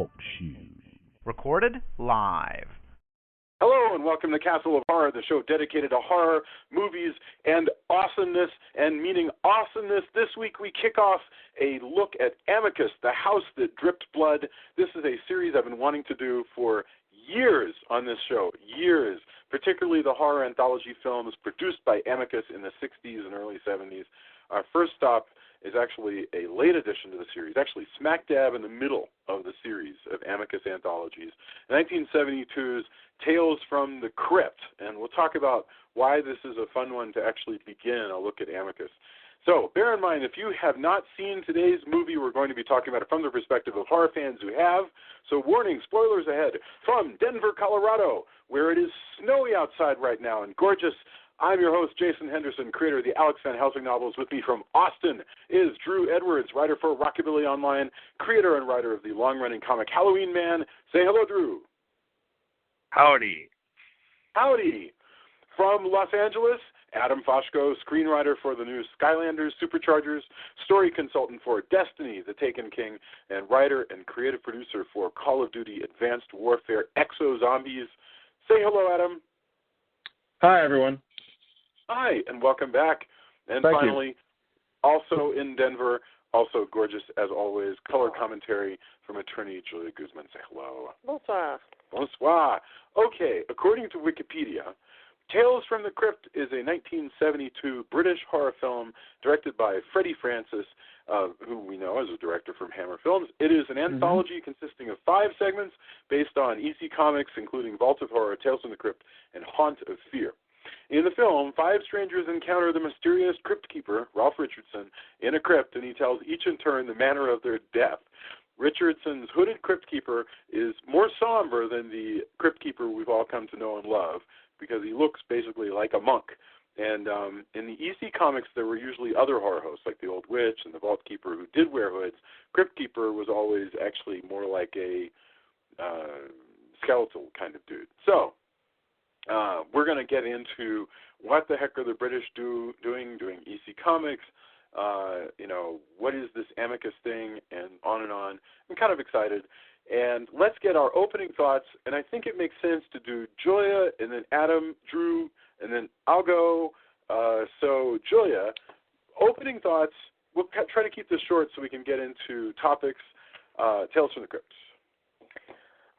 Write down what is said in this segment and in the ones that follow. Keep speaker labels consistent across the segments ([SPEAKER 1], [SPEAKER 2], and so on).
[SPEAKER 1] Talk Show. Recorded live.
[SPEAKER 2] Hello and welcome to Castle of Horror, the show dedicated to horror, movies, and awesomeness, and meaning awesomeness. This week we kick off a look at Amicus, the house that dripped blood. This is a series I've been wanting to do for years on this show, years, particularly the horror anthology films produced by Amicus in the 60s and early 70s. Our first stop is actually a late addition to the series, actually smack dab in the middle of the series of Amicus anthologies, 1972's Tales from the Crypt, and we'll talk about why this is a fun one to actually begin a look at Amicus. So bear in mind, if you have not seen today's movie, we're going to be talking about it from the perspective of horror fans who have. So warning, spoilers ahead. From Denver, Colorado, where it is snowy outside right now and gorgeous, I'm your host, Jason Henderson, creator of the Alex Van Helsing novels. With me from Austin is Drew Edwards, writer for Rockabilly Online, creator and writer of the long-running comic Halloween Man. Say hello, Drew.
[SPEAKER 3] Howdy.
[SPEAKER 2] Howdy. From Los Angeles, Adam Foshko, screenwriter for the new Skylanders, Superchargers, story consultant for Destiny, The Taken King, and writer and creative producer for Call of Duty Advanced Warfare Exo Zombies. Say hello, Adam.
[SPEAKER 4] Hi, everyone.
[SPEAKER 2] Hi, and welcome back. And
[SPEAKER 4] Thank
[SPEAKER 2] finally,
[SPEAKER 4] you.
[SPEAKER 2] also in Denver, also gorgeous as always, color commentary from attorney Julia Guzman. Say hello.
[SPEAKER 5] Bonsoir.
[SPEAKER 2] Bonsoir. Okay, according to Wikipedia, Tales from the Crypt is a 1972 British horror film directed by Freddie Francis, who we know as a director from Hammer Films. It is an anthology consisting of 5 segments based on EC Comics, including Vault of Horror, Tales from the Crypt, and Haunt of Fear. In the film, 5 strangers encounter the mysterious Crypt Keeper, Ralph Richardson, in a crypt, and he tells each in turn the manner of their death. Richardson's hooded Crypt Keeper is more somber than the Crypt Keeper we've all come to know and love, because he looks basically like a monk. And in the EC Comics, there were usually other horror hosts, like the Old Witch and the Vault Keeper, who did wear hoods. Crypt Keeper was always actually more like a skeletal kind of dude. So we're going to get into what the heck are the British doing EC Comics, what is this Amicus thing, and on and on. I'm kind of excited. And let's get our opening thoughts, and I think it makes sense to do Julia, and then Adam, Drew, and then I'll go. So, Julia, opening thoughts. We'll try to keep this short so we can get into topics. Tales from the Crypt.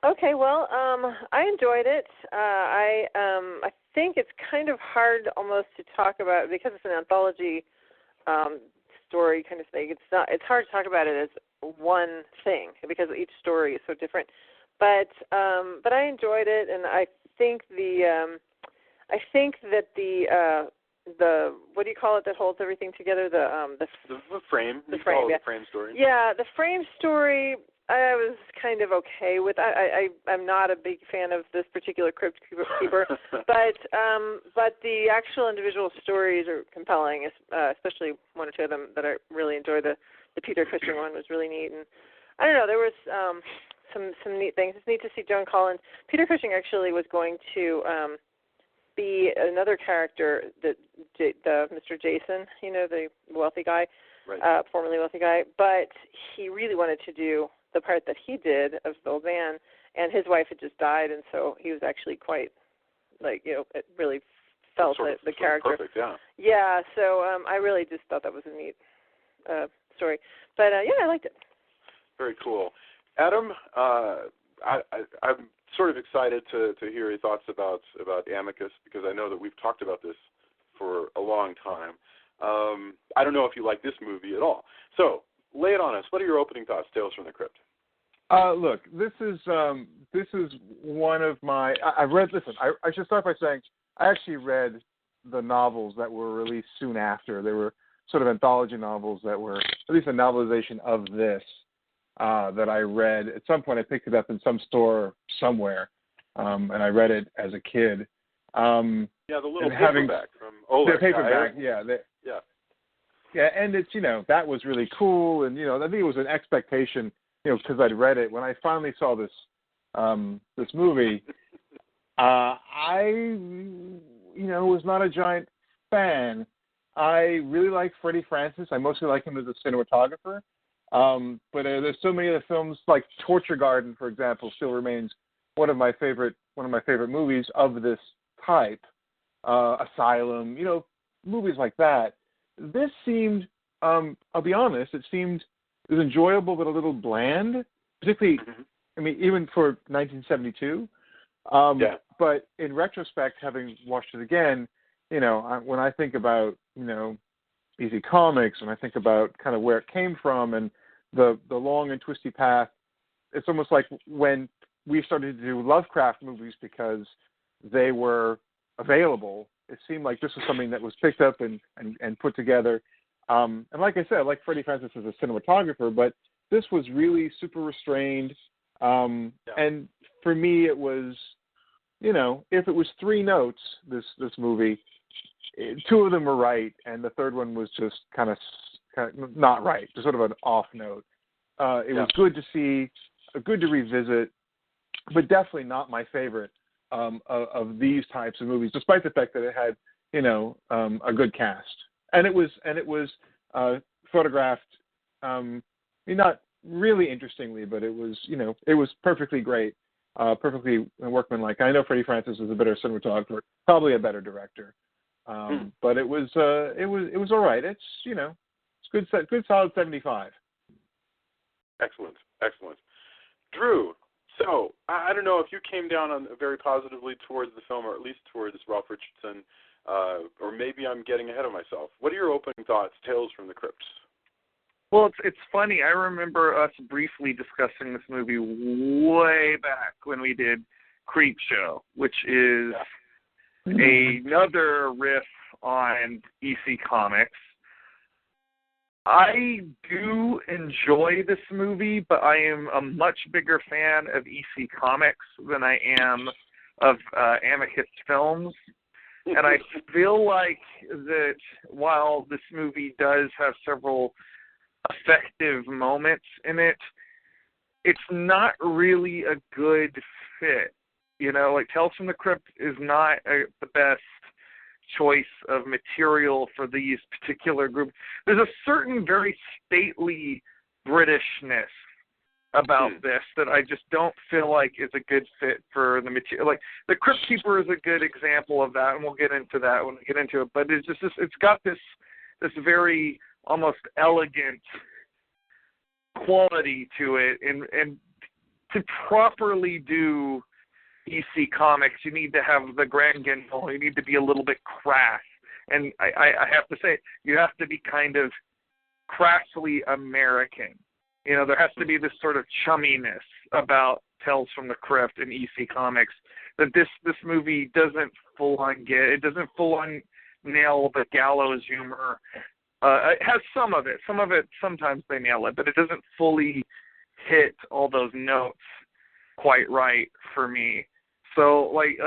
[SPEAKER 5] Okay, well, I enjoyed it. I think it's kind of hard almost to talk about, because it's an anthology story kind of thing. It's hard to talk about it as one thing because each story is so different. But I enjoyed it, and I think that the what do you call it that holds everything together? The
[SPEAKER 2] frame.
[SPEAKER 5] The frame. Yeah.
[SPEAKER 2] The frame story.
[SPEAKER 5] Yeah, the frame story I was kind of okay with. I'm not a big fan of this particular Crypt Keeper, but the actual individual stories are compelling, especially one or two of them that I really enjoy. The Peter Cushing one was really neat, and I don't know, there was some neat things. It's neat to see Joan Collins. Peter Cushing actually was going to be another character, the Mr. Jason, the wealthy guy,
[SPEAKER 2] right.
[SPEAKER 5] Formerly wealthy guy, but he really wanted to do the part that he did of the old man, and his wife had just died, and so he was actually quite, it really felt the character.
[SPEAKER 2] Perfect, yeah.
[SPEAKER 5] Yeah, so I really just thought that was a neat story. But, I liked it.
[SPEAKER 2] Very cool. Adam, I'm sort of excited to hear your thoughts about Amicus, because I know that we've talked about this for a long time. I don't know if you like this movie at all. So, lay it on us. What are your opening thoughts, Tales from the Crypt?
[SPEAKER 4] Look, this is one of my. I've read. Listen, I should start by saying I actually read the novels that were released soon after. They were sort of anthology novels that were at least a novelization of this that I read. At some point, I picked it up in some store somewhere, and I read it as a kid.
[SPEAKER 2] The little paperback from Oleg.
[SPEAKER 4] The paperback, yeah. Yeah, and it's, that was really cool, and, I think it was an expectation, because I'd read it. When I finally saw this movie, I, was not a giant fan. I really like Freddie Francis. I mostly like him as a cinematographer. But there's so many other films, like Torture Garden, for example, still remains one of my favorite movies of this type. Asylum, movies like that. This seemed, I'll be honest, it was enjoyable but a little bland, particularly, I mean, even for 1972. But in retrospect, having watched it again, when I think about, EC Comics, when I think about kind of where it came from and the long and twisty path, it's almost like when we started to do Lovecraft movies because they were available, it seemed like this was something that was picked up and put together. And like I said, I like Freddie Francis as a cinematographer, but this was really super restrained. And for me, it was, if it was 3 notes, this movie, 2 of them were right, and the third one was just kind of not right, just sort of an off note. It was good to see, good to revisit, but definitely not my favorite of these types of movies, despite the fact that it had, a good cast, and it was photographed, not really interestingly, but it was, it was perfectly great, perfectly workmanlike. I know Freddie Francis is a better cinematographer, probably a better director, but it was all right. It's it's good solid 75.
[SPEAKER 2] Excellent. Drew. So, I don't know if you came down very positively towards the film, or at least towards Ralph Richardson, or maybe I'm getting ahead of myself. What are your opening thoughts, Tales from the Crypt?
[SPEAKER 3] Well, it's funny. I remember us briefly discussing this movie way back when we did Creep Show, which is another riff on EC Comics. I do enjoy this movie, but I am a much bigger fan of EC Comics than I am of Amicus Films. And I feel like that while this movie does have several effective moments in it, it's not really a good fit. Like Tales from the Crypt is not the best choice of material for these particular groups. There's a certain very stately Britishness about this that I just don't feel like is a good fit for the material. Like the Crypt Keeper is a good example of that, and we'll get into that when we get into it. But it's just it's got this very almost elegant quality to it, and to properly do EC Comics, you need to have the grand guignol. You need to be a little bit crass. And I have to say, you have to be kind of crassly American. There has to be this sort of chumminess about Tales from the Crypt and EC Comics that this movie doesn't full on get. It doesn't full on nail the gallows humor. It has some of it. Sometimes they nail it, but it doesn't fully hit all those notes quite right for me. So, like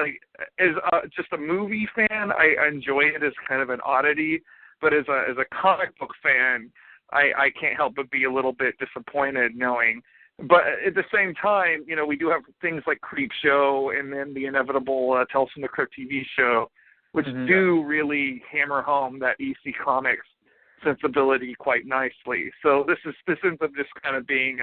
[SPEAKER 3] as just a movie fan, I enjoy it as kind of an oddity. But as a comic book fan, I can't help but be a little bit disappointed knowing. But at the same time, we do have things like Creep Show and then the inevitable Tales from the Crypt TV show, which do really hammer home that EC Comics sensibility quite nicely. So this ends up just kind of being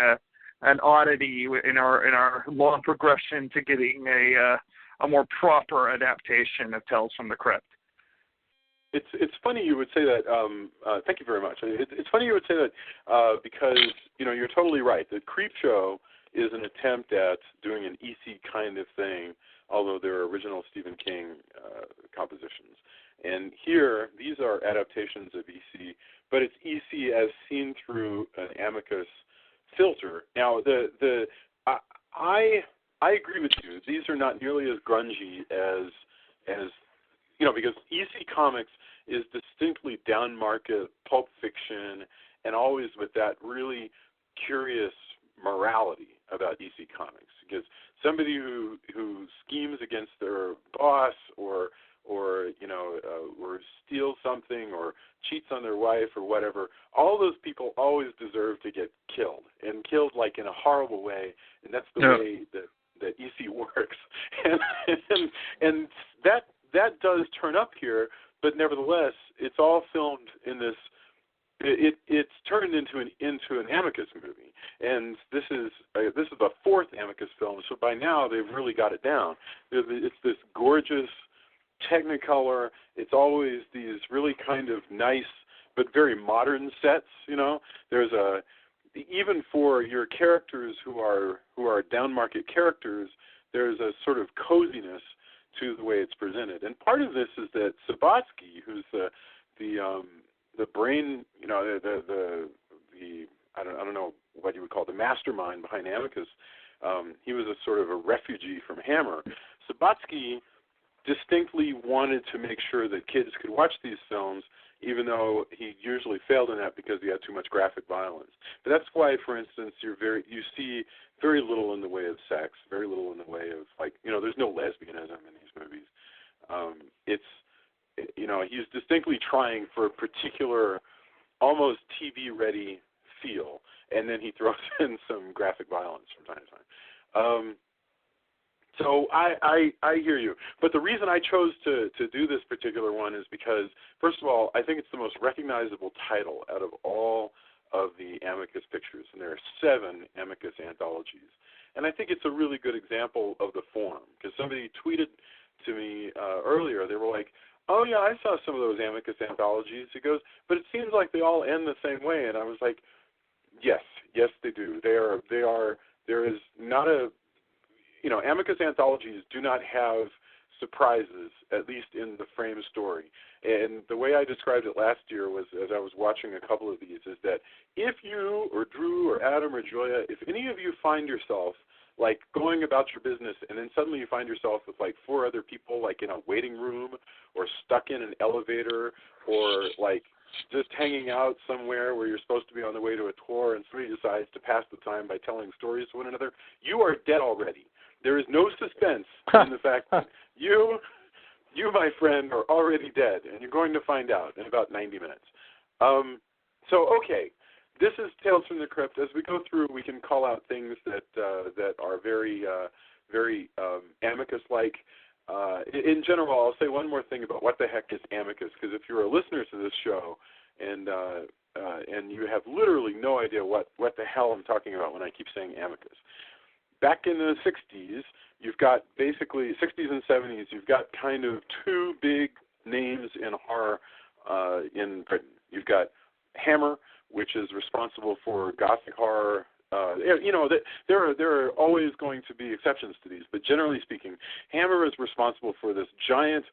[SPEAKER 3] an oddity in our long progression to getting a more proper adaptation of Tales from the Crypt.
[SPEAKER 2] It's funny you would say that. Thank you very much. It's funny you would say that because you're totally right. The Creep Show is an attempt at doing an EC kind of thing, although they're original Stephen King compositions. And here, these are adaptations of EC, but it's EC as seen through an Amicus filter. Now, I agree with you. These are not nearly as grungy as because EC Comics is distinctly down market pulp fiction, and always with that really curious morality about EC Comics. Because somebody who schemes against their boss or steals something or cheats on their wife or whatever, all those people always deserve to get killed, and killed like in a horrible way, and that's the way that EC works. And that does turn up here, but nevertheless, it's all filmed in this it's turned into an Amicus movie, and this is the fourth Amicus film. So by now they've really got it down. It's this gorgeous Technicolor. It's always these really kind of nice but very modern sets. There's even for your characters who are down market characters, there's a sort of coziness to the way it's presented. And part of this is that Subotsky, who's the brain, the I don't know what you would call the mastermind behind Amicus. He was a sort of a refugee from Hammer. Subotsky distinctly wanted to make sure that kids could watch these films, even though he usually failed in that because he had too much graphic violence. But that's why, for instance, you see very little in the way of sex, very little in the way of, there's no lesbianism in these movies. He's distinctly trying for a particular, almost TV-ready feel, and then he throws in some graphic violence from time to time. So I hear you. But the reason I chose to do this particular one is because, first of all, I think it's the most recognizable title out of all of the Amicus pictures, and there are 7 Amicus anthologies. And I think it's a really good example of the form, because somebody tweeted to me earlier, they were like, oh, yeah, I saw some of those Amicus anthologies. He goes, but it seems like they all end the same way. And I was like, yes, they do. There is not a, Amicus anthologies do not have surprises, at least in the frame story. And the way I described it last year was, as I was watching a couple of these, is that if you or Drew or Adam or Julia, if any of you find yourself going about your business and then suddenly you find yourself with 4 other people in a waiting room or stuck in an elevator or just hanging out somewhere where you're supposed to be on the way to a tour and somebody decides to pass the time by telling stories to one another, you are dead already. There is no suspense in the fact that you, my friend, are already dead, and you're going to find out in about 90 minutes. Okay, this is Tales from the Crypt. As we go through, we can call out things that are very Amicus-like. In general, I'll say one more thing about what the heck is Amicus, because if you're a listener to this show and you have literally no idea what the hell I'm talking about when I keep saying Amicus. Back in the 60s, you've got basically 60s and 70s, you've got kind of 2 big names in horror in Britain. You've got Hammer, which is responsible for Gothic horror. There are always going to be exceptions to these, but generally speaking, Hammer is responsible for this giant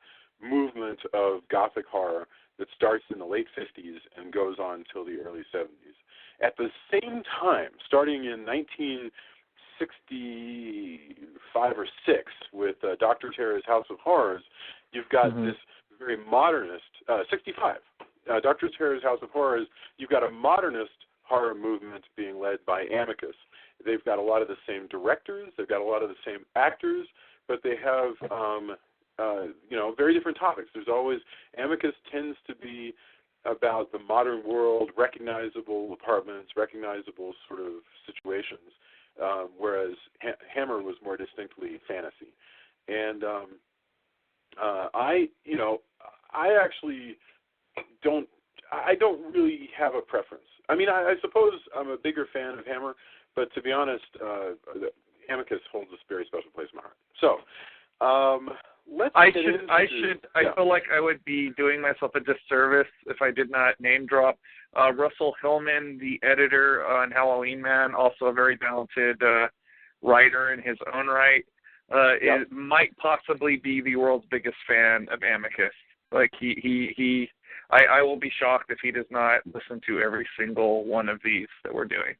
[SPEAKER 2] movement of Gothic horror that starts in the late 50s and goes on till the early 70s. At the same time, starting in 1965 or 6 with Dr. Terror's House of Horrors, you've got this very modernist, 65, Dr. Terror's House of Horrors, you've got a modernist horror movement being led by Amicus. They've got a lot of the same directors, they've got a lot of the same actors, but they have, very different topics. There's always, Amicus tends to be about the modern world, recognizable apartments, recognizable sort of situations, whereas Hammer was more distinctly fantasy. And I actually don't really have a preference. I mean, I suppose I'm a bigger fan of Hammer, but to be honest, Amicus holds a very special place in my heart. So, let's
[SPEAKER 3] I feel like I would be doing myself a disservice if I did not name drop Russell Hillman, the editor on Halloween Man, also a very talented writer in his own right. It might possibly be the world's biggest fan of Amicus. I will be shocked if he does not listen to every single one of these that we're doing.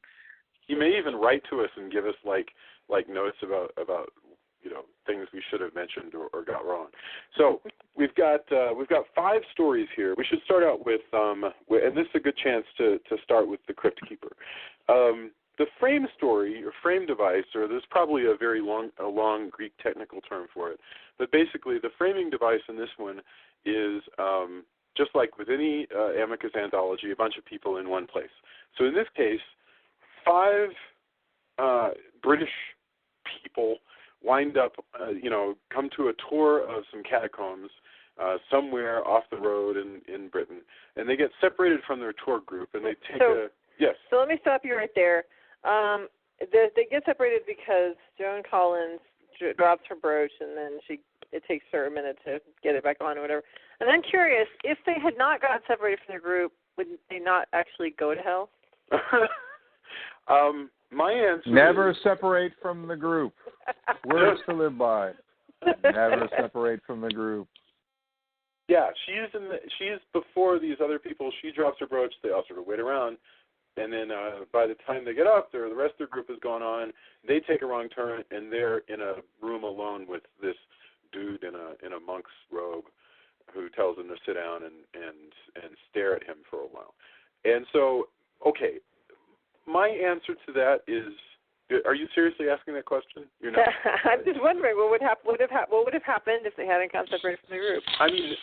[SPEAKER 2] He may even write to us and give us like notes about things we should have mentioned or got wrong. So we've got 5 stories here. We should start out with and this is a good chance to start with the Crypt Keeper. The frame story or frame device, or there's probably a long Greek technical term for it, but basically the framing device in this one is just like with any Amicus anthology, a bunch of people in one place. So in this case, 5 British people wind up, come to a tour of some catacombs, somewhere off the road in Britain, and they get separated from their tour group, and they take yes.
[SPEAKER 5] So let me stop you right there. They get separated because Joan Collins drops her brooch, and then it takes her a minute to get it back on or whatever. And I'm curious, if they had not gotten separated from their group, would they not actually go to hell?
[SPEAKER 2] My answer
[SPEAKER 4] never
[SPEAKER 2] is...
[SPEAKER 4] separate from the group. Words to live by. Never separate from the group.
[SPEAKER 2] Yeah, she's before these other people. She drops her brooch. They all sort of wait around, and then by the time they get up there, the rest of their group has gone on. They take a wrong turn, and they're in a room alone with this dude in a monk's robe, who tells them to sit down and stare at him for a while. And so, okay, my answer to that is. Are you seriously asking that question? You're not.
[SPEAKER 5] I'm just wondering what would have happened if they hadn't gotten separated from the group.
[SPEAKER 2] I mean,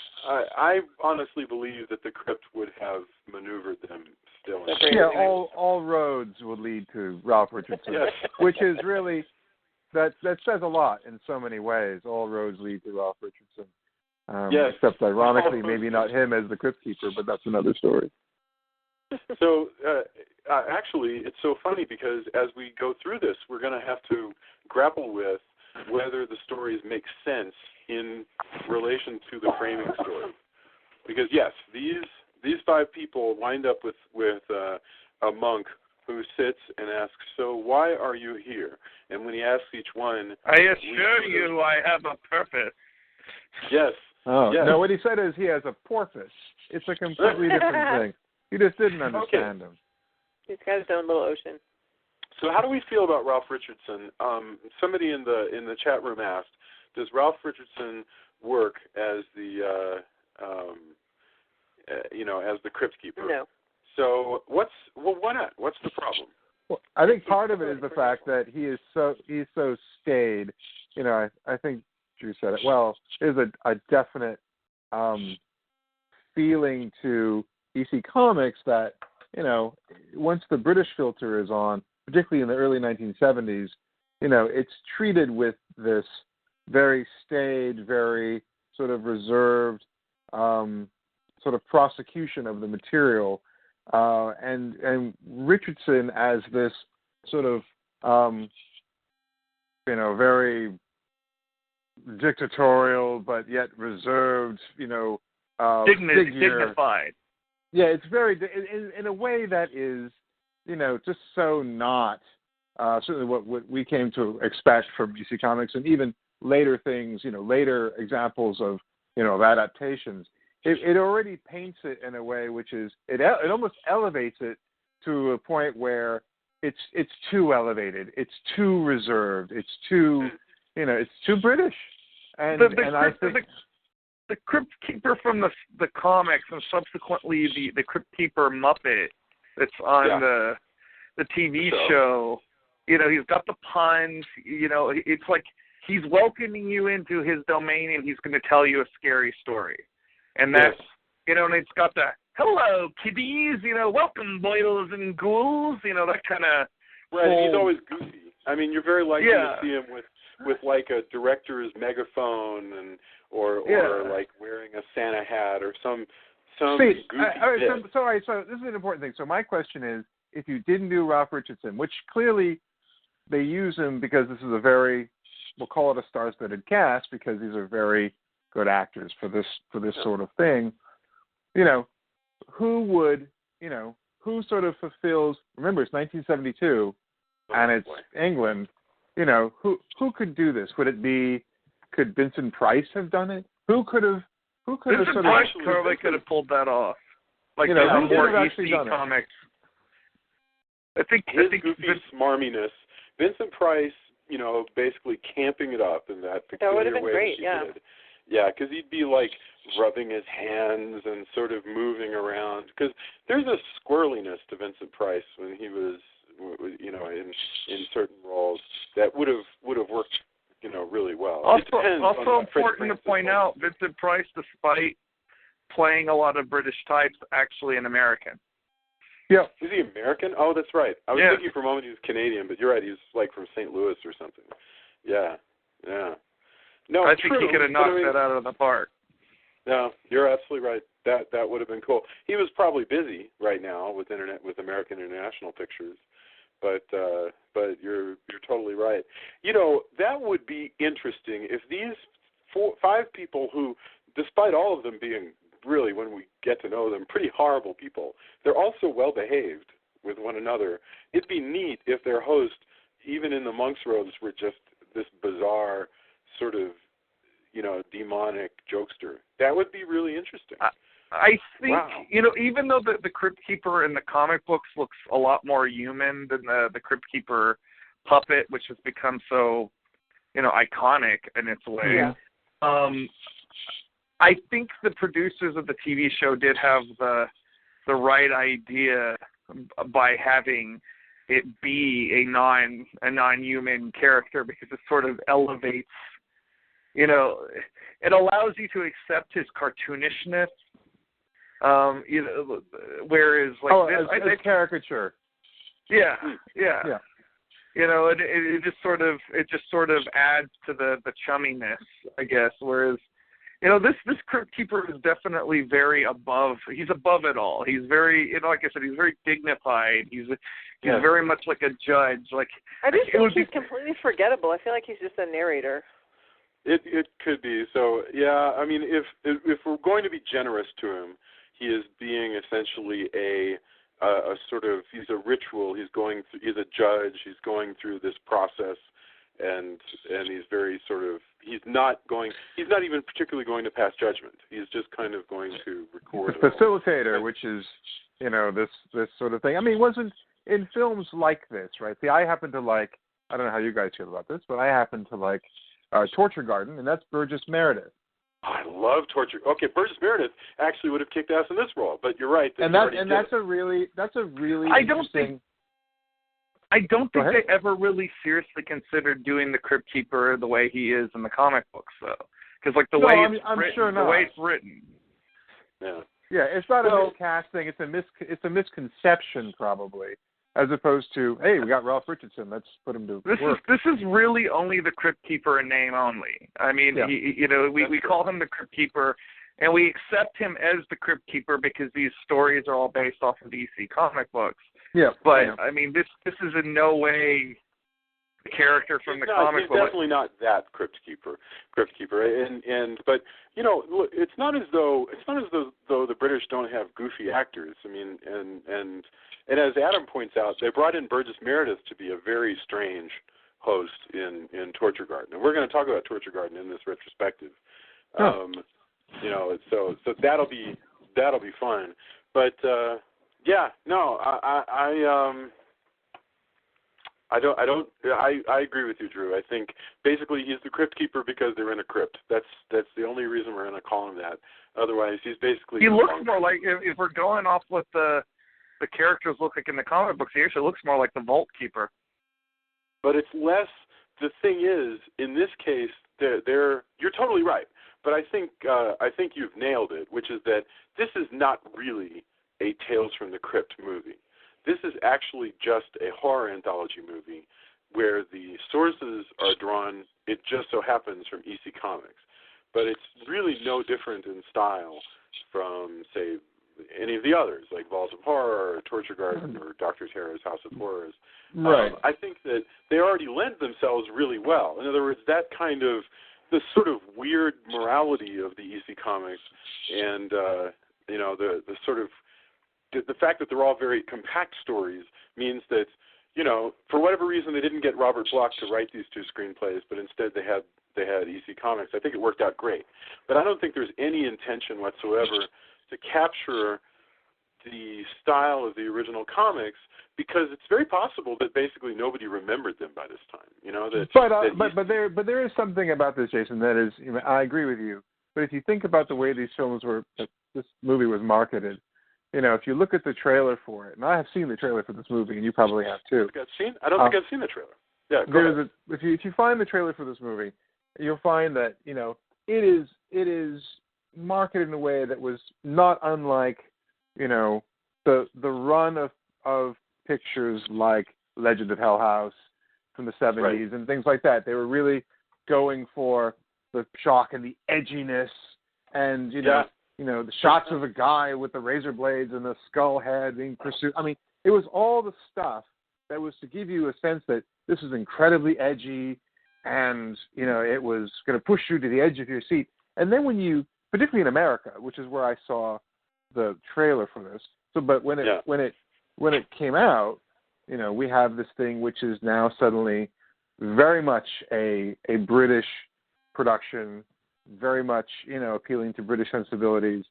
[SPEAKER 2] I honestly believe that the crypt would have maneuvered them still.
[SPEAKER 4] Yeah, all roads would lead to Ralph Richardson,
[SPEAKER 2] yes.
[SPEAKER 4] Which is really that says a lot in so many ways. All roads lead to Ralph Richardson.
[SPEAKER 2] Yes.
[SPEAKER 4] Except ironically, maybe not him as the Crypt Keeper, but that's another story.
[SPEAKER 2] So, actually, it's so funny because as we go through this, we're going to have to grapple with whether the stories make sense in relation to the framing story. Because, yes, these five people wind up with a monk who sits and asks, so why are you here? And when he asks each one...
[SPEAKER 3] I assure you I have a purpose.
[SPEAKER 2] Yes.
[SPEAKER 4] Oh,
[SPEAKER 2] yes.
[SPEAKER 4] No, what he said is he has a porpoise. It's a completely different thing. You just didn't understand him.
[SPEAKER 5] He's got his own little ocean.
[SPEAKER 2] So how do we feel about Ralph Richardson? Somebody in the chat room asked, does Ralph Richardson work as the as the Crypt Keeper?
[SPEAKER 5] No.
[SPEAKER 2] So why not? What's the problem?
[SPEAKER 4] Well, I think part of it is the fact that he's so staid. You know, I think Drew said it well. There's a definite feeling to EC Comics that, you know, once the British filter is on, particularly in the early 1970s, you know, it's treated with this very staid, very sort of reserved sort of prosecution of the material, and Richardson as this sort of very dictatorial but yet reserved,
[SPEAKER 3] dignified.
[SPEAKER 4] Yeah, it's very in a way that is, just so not certainly what we came to expect from DC Comics, and even later things, later examples of of adaptations. It already paints it in a way which is it almost elevates it to a point where it's too elevated, it's too reserved, it's too it's too British, and I think the
[SPEAKER 3] Crypt Keeper from the comics and subsequently the Crypt Keeper Muppet that's on the TV show. He's got the puns. It's like he's welcoming you into his domain and he's going to tell you a scary story. And that's, and it's got the, hello, kiddies, welcome, boils and ghouls, that kind of.
[SPEAKER 2] Right, he's always goofy. I mean, you're very likely to see him with like a director's megaphone or like wearing a Santa hat or some goofy
[SPEAKER 4] So this is an important thing. So my question is, if you didn't do Ralph Richardson, which clearly they use him because this is a very, we'll call it a star-studded cast because these are very good actors for this sort of thing, who would, who sort of fulfills, remember it's 1972 and it's England, who could do this? Could Vincent Price have done it? Who could have
[SPEAKER 3] Vincent Price probably could have pulled that off. Like
[SPEAKER 4] who
[SPEAKER 3] more
[SPEAKER 4] have actually done
[SPEAKER 3] comics.
[SPEAKER 2] I think goofy smarminess. Vincent Price, basically camping it up in that peculiar
[SPEAKER 5] would have been
[SPEAKER 2] way
[SPEAKER 5] great,
[SPEAKER 2] she did. Yeah, because he'd be like rubbing his hands and sort of moving around. Because there's a squirreliness to Vincent Price when he was, in certain roles that would have worked, really well.
[SPEAKER 3] Also important to point out, Vincent Price, despite playing a lot of British types, actually an American.
[SPEAKER 4] Yeah.
[SPEAKER 2] Is he American? Oh, that's right. I was thinking for a moment he was Canadian, but you're right. He's like from St. Louis or something. Yeah. No,
[SPEAKER 3] I think he could have knocked that out of the park.
[SPEAKER 2] No, you're absolutely right. That would have been cool. He was probably busy right now with American International Pictures, but you're totally right. That would be interesting if these 5 people who, despite all of them being really, when we get to know them, pretty horrible people, they're also well behaved with one another. It'd be neat if their host, even in the monk's robes, were just this bizarre sort of, demonic jokester. That would be really interesting.
[SPEAKER 3] I think,
[SPEAKER 2] wow.
[SPEAKER 3] Even though the Crypt Keeper in the comic books looks a lot more human than the Crypt Keeper puppet, which has become so, iconic in its way.
[SPEAKER 4] Yeah.
[SPEAKER 3] I think the producers of the TV show did have the right idea by having it be a non-human character, because it sort of elevates, it allows you to accept his cartoonishness. Whereas
[SPEAKER 4] as caricature.
[SPEAKER 3] Yeah. It just sort of adds to the chumminess, I guess. Whereas, this Crypt Keeper is definitely very above. He's above it all. He's very, like I said, he's very dignified. He's very much like a judge. Like,
[SPEAKER 5] I just think he's completely forgettable. I feel like he's just a narrator.
[SPEAKER 2] It could be. So yeah, I mean, if we're going to be generous to him, he is being essentially a sort of, he's a ritual. He's a judge. He's going through this process, and he's very sort of, he's not even particularly going to pass judgment. He's just kind of going to record.
[SPEAKER 4] The facilitator, which is, this sort of thing. I mean, it wasn't in films like this, right? See, I happen to like, I don't know how you guys feel about this, but I happen to like Torture Garden, and that's Burgess Meredith.
[SPEAKER 2] I love Torture. Okay, Burgess Meredith actually would have kicked ass in this role, but you're right.
[SPEAKER 4] That's a really interesting.
[SPEAKER 3] I don't think they ever really seriously considered doing the Crypt Keeper the way he is in the comic books, though, because the way it's written.
[SPEAKER 2] Yeah.
[SPEAKER 4] Yeah, it's not a miscasting. It's a misconception probably, as opposed to, hey, we got Ralph Richardson, let's put him to work.
[SPEAKER 3] This is really only the Crypt Keeper in name only. I mean, we call him the Crypt Keeper, and we accept him as the Crypt Keeper because these stories are all based off of DC comic books.
[SPEAKER 4] Yeah,
[SPEAKER 3] but I mean, this is in no way the character from the comic book.
[SPEAKER 2] He's definitely not that Crypt Keeper, but look, it's not as though the British don't have goofy actors. I mean, and as Adam points out, they brought in Burgess Meredith to be a very strange host in Torture Garden, and we're going to talk about Torture Garden in this retrospective. So that'll be fun. But I agree with you, Drew. I think basically he's the Crypt Keeper because they're in a crypt. That's the only reason we're going to call him that. Otherwise, he's basically.
[SPEAKER 3] He looks more like, if we're going off what the characters look like in the comic books, he actually looks more like the Vault Keeper.
[SPEAKER 2] But it's less. The thing is, in this case, you're totally right. But I think you've nailed it, which is that this is not really a Tales from the Crypt movie. This is actually just a horror anthology movie where the sources are drawn, it just so happens, from EC Comics. But it's really no different in style from, say, any of the others, like Balls of Horror or Torture Garden or Dr. Terror's House of Horrors.
[SPEAKER 4] Right.
[SPEAKER 2] I think that they already lend themselves really well. In other words, that kind of, the sort of weird morality of the EC Comics and, the sort of, the fact that they're all very compact stories means that, for whatever reason, they didn't get Robert Bloch to write these 2 screenplays, but instead they had EC Comics. I think it worked out great. But I don't think there's any intention whatsoever to capture the style of the original comics, because it's very possible that basically nobody remembered them by this time.
[SPEAKER 4] But there is something about this, Jason, that is, I agree with you. But if you think about the way these films this movie was marketed, if you look at the trailer for it, and I have seen the trailer for this movie, and you probably have too.
[SPEAKER 2] I don't think I've seen the trailer. Yeah, go ahead.
[SPEAKER 4] If you find the trailer for this movie, you'll find that it is marketed in a way that was not unlike the run of pictures like Legend of Hell House from the 70s and things like that. They were really going for the shock and the edginess and the shots of a guy with the razor blades and the skull head being pursued. I mean, it was all the stuff that was to give you a sense that this is incredibly edgy, and it was going to push you to the edge of your seat. And then when you, particularly in America, which is where I saw the trailer for this. So, but when it came out, we have this thing which is now suddenly very much a British production, very much appealing to British sensibilities,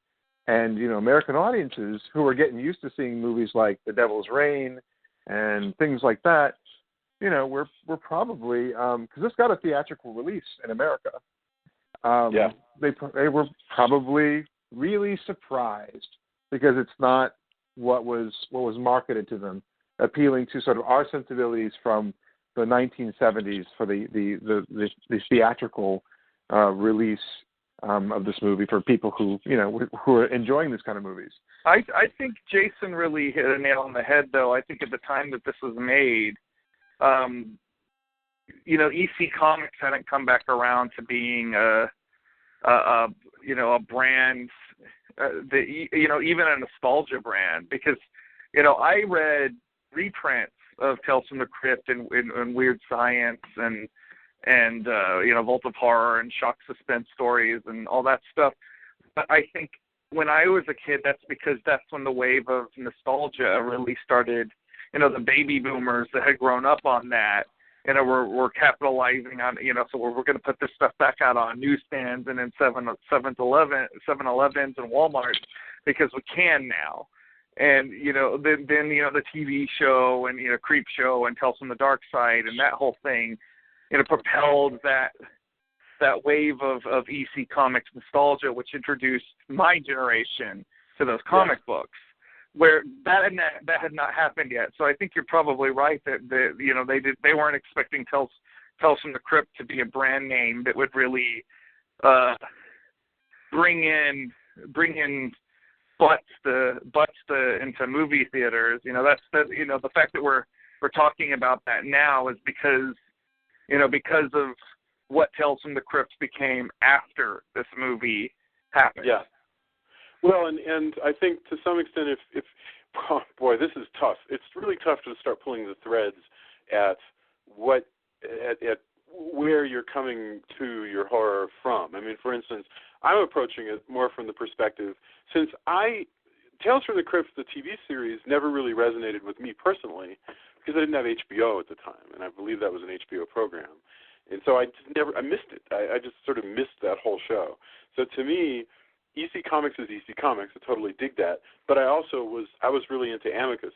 [SPEAKER 4] and American audiences who are getting used to seeing movies like The Devil's Reign and things like that. We're probably because this got a theatrical release in America. They were probably really surprised because it's not what was marketed to them, appealing to sort of our sensibilities from the 1970s for the theatrical release of this movie for people who are enjoying this kind of movies.
[SPEAKER 3] I think Jason really hit a nail on the head, though. I think at the time that this was made, EC Comics hadn't come back around to being a brand, even a nostalgia brand, because I read reprints of Tales from the Crypt and Weird Science and Vault of Horror and shock suspense stories and all that stuff. But I think when I was a kid, that's because that's when the wave of nostalgia really started. The baby boomers that had grown up on that, were capitalizing on, so we're going to put this stuff back out on newsstands and in 7-Elevens and Walmart because we can now. And, then the TV show and, Creep Show and Tales from the Dark Side and that whole thing, propelled that wave of EC Comics nostalgia, which introduced my generation to those comic books, where that had not happened yet. So I think you're probably right that they weren't expecting Tales from the Crypt to be a brand name that would really bring in butts into movie theaters. The fact that we're talking about that now is because of what Tales from the Crypt became after this movie happened.
[SPEAKER 2] Yeah. Well, and I think to some extent, if oh boy, this is tough. It's really tough to start pulling the threads at where you're coming to your horror from. I mean, for instance, I'm approaching it more from the perspective, since Tales from the Crypt, the TV series, never really resonated with me personally because I didn't have HBO at the time, and I believe that was an HBO program. And so I missed it. I just sort of missed that whole show. So to me, EC Comics is EC Comics. I totally dig that. But I was really into Amicus.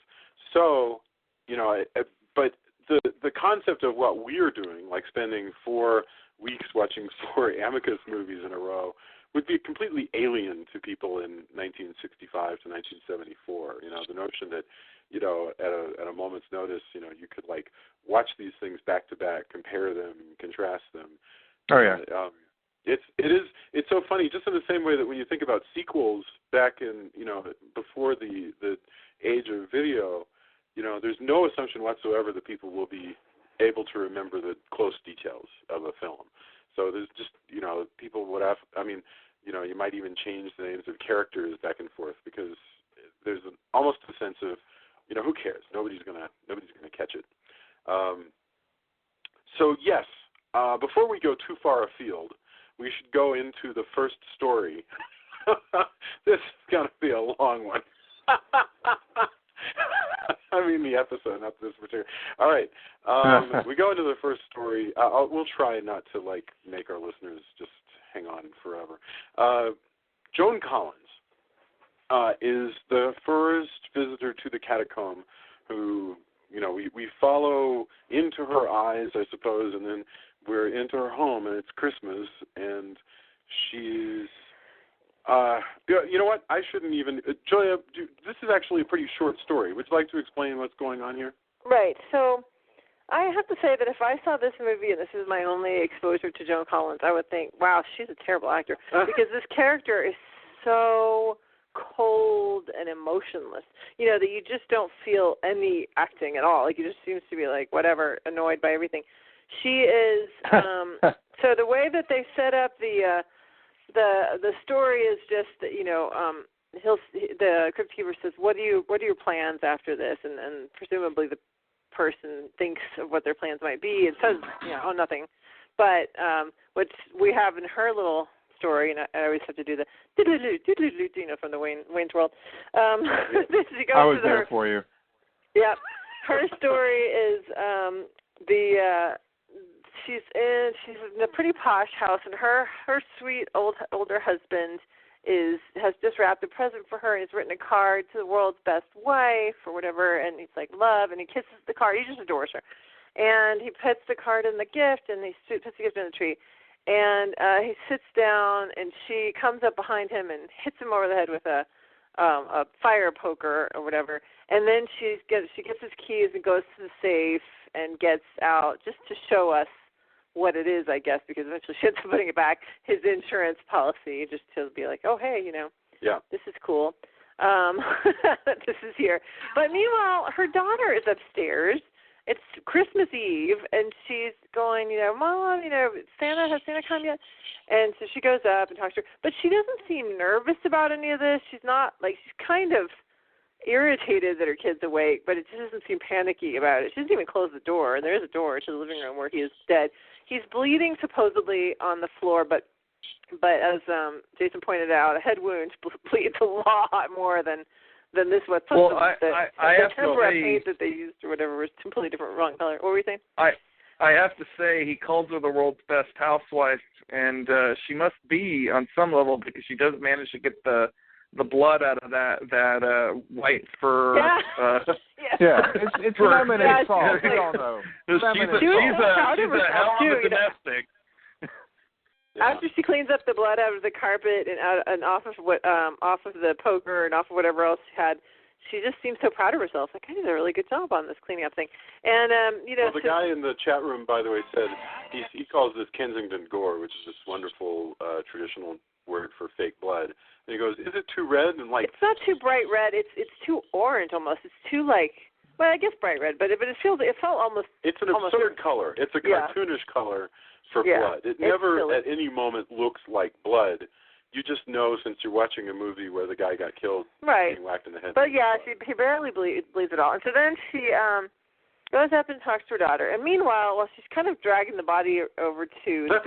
[SPEAKER 2] So, but the concept of what we're doing, like spending 4 weeks watching 4 Amicus movies in a row, would be completely alien to people in 1965 to 1974. The notion that, at a moment's notice, you could watch these things back to back, compare them, contrast them.
[SPEAKER 4] Oh yeah.
[SPEAKER 2] It's so funny, just in the same way that when you think about sequels back in, before the age of video, there's no assumption whatsoever that people will be able to remember the close details of a film. So there's just, people would have, you might even change the names of characters back and forth because there's almost a sense of, who cares? Nobody's gonna catch it. So yes, before we go too far afield, we should go into the first story. This is going to be a long one. The episode, not this material. All right. We go into the first story. We'll try not to, make our listeners just hang on forever. Joan Collins is the first visitor to the catacomb who, we follow into her eyes, I suppose, and then we're into her home, and it's Christmas, and she's, you know what? I shouldn't even, Julia, this is actually a pretty short story. Would you like to explain what's going on here?
[SPEAKER 5] Right. So I have to say that if I saw this movie and this is my only exposure to Joan Collins, I would think, wow, she's a terrible actor, because this character is so cold and emotionless, that you just don't feel any acting at all. It just seems to be whatever, annoyed by everything. She is, so the way that they set up the the story is just that, you know, the Crypt Keeper says, what are your plans after this? And presumably the person thinks of what their plans might be and says, you know, oh, nothing. But what we have in her little story, and I always have to do the you know, from the Wayne's World. She goes
[SPEAKER 4] I was
[SPEAKER 5] to
[SPEAKER 4] there for you.
[SPEAKER 5] Yeah, her story is she's in a pretty posh house, and her sweet older husband has just wrapped a present for her, and he's written a card to the world's best wife or whatever, and he's like love, and he kisses the card. He just adores her, and he puts the card in the gift, and he puts the gift in the tree, and he sits down, and she comes up behind him and hits him over the head with a fire poker or whatever, and then she gets his keys and goes to the safe and gets out just to show us what it is, I guess, because eventually she ends up putting it back, his insurance policy, just to be like, oh, hey, you know, this is cool. This is here. But meanwhile, her daughter is upstairs. It's Christmas Eve, and she's going, you know, Mom, you know, has Santa come yet? And so she goes up and talks to her. But she doesn't seem nervous about any of this. She's not, like, she's kind of irritated that her kid's awake, but it just doesn't seem panicky about it. She doesn't even close the door, and there is a door to the living room where he is dead. He's bleeding supposedly on the floor, but as Jason pointed out, a head wound bleeds a lot more than this one.
[SPEAKER 3] Well,
[SPEAKER 5] the
[SPEAKER 3] have
[SPEAKER 5] tempera
[SPEAKER 3] to say,
[SPEAKER 5] paint that they used or whatever was completely different, wrong color. What were you saying?
[SPEAKER 3] I have to say, he calls her the world's best housewife, and she must be on some level, because she does manage to get the blood out of that white fur.
[SPEAKER 4] Yeah, it's lemonade salt. We all know.
[SPEAKER 3] She's a hell of a domestic.
[SPEAKER 5] After she cleans up the blood out of the carpet and off of the poker and off of whatever else she had, she just seems so proud of herself. Like, I did a really good job on this cleaning up thing. And you know,
[SPEAKER 2] well, the guy in the chat room, by the way, said he calls this Kensington gore, which is this wonderful traditional word for fake blood. And he goes, "Is it too red?" And like,
[SPEAKER 5] it's not too bright red. It's too orange almost. It's too like, well, I guess bright red, but it felt almost.
[SPEAKER 2] It's an absurd color. It's a cartoonish color for blood. It never at any moment looks like blood. You just know, since you're watching a movie where the guy got killed, being whacked in the head.
[SPEAKER 5] But yeah, he barely bleeds at all. And so then she goes up and talks to her daughter. And meanwhile, while she's kind of dragging the body over to the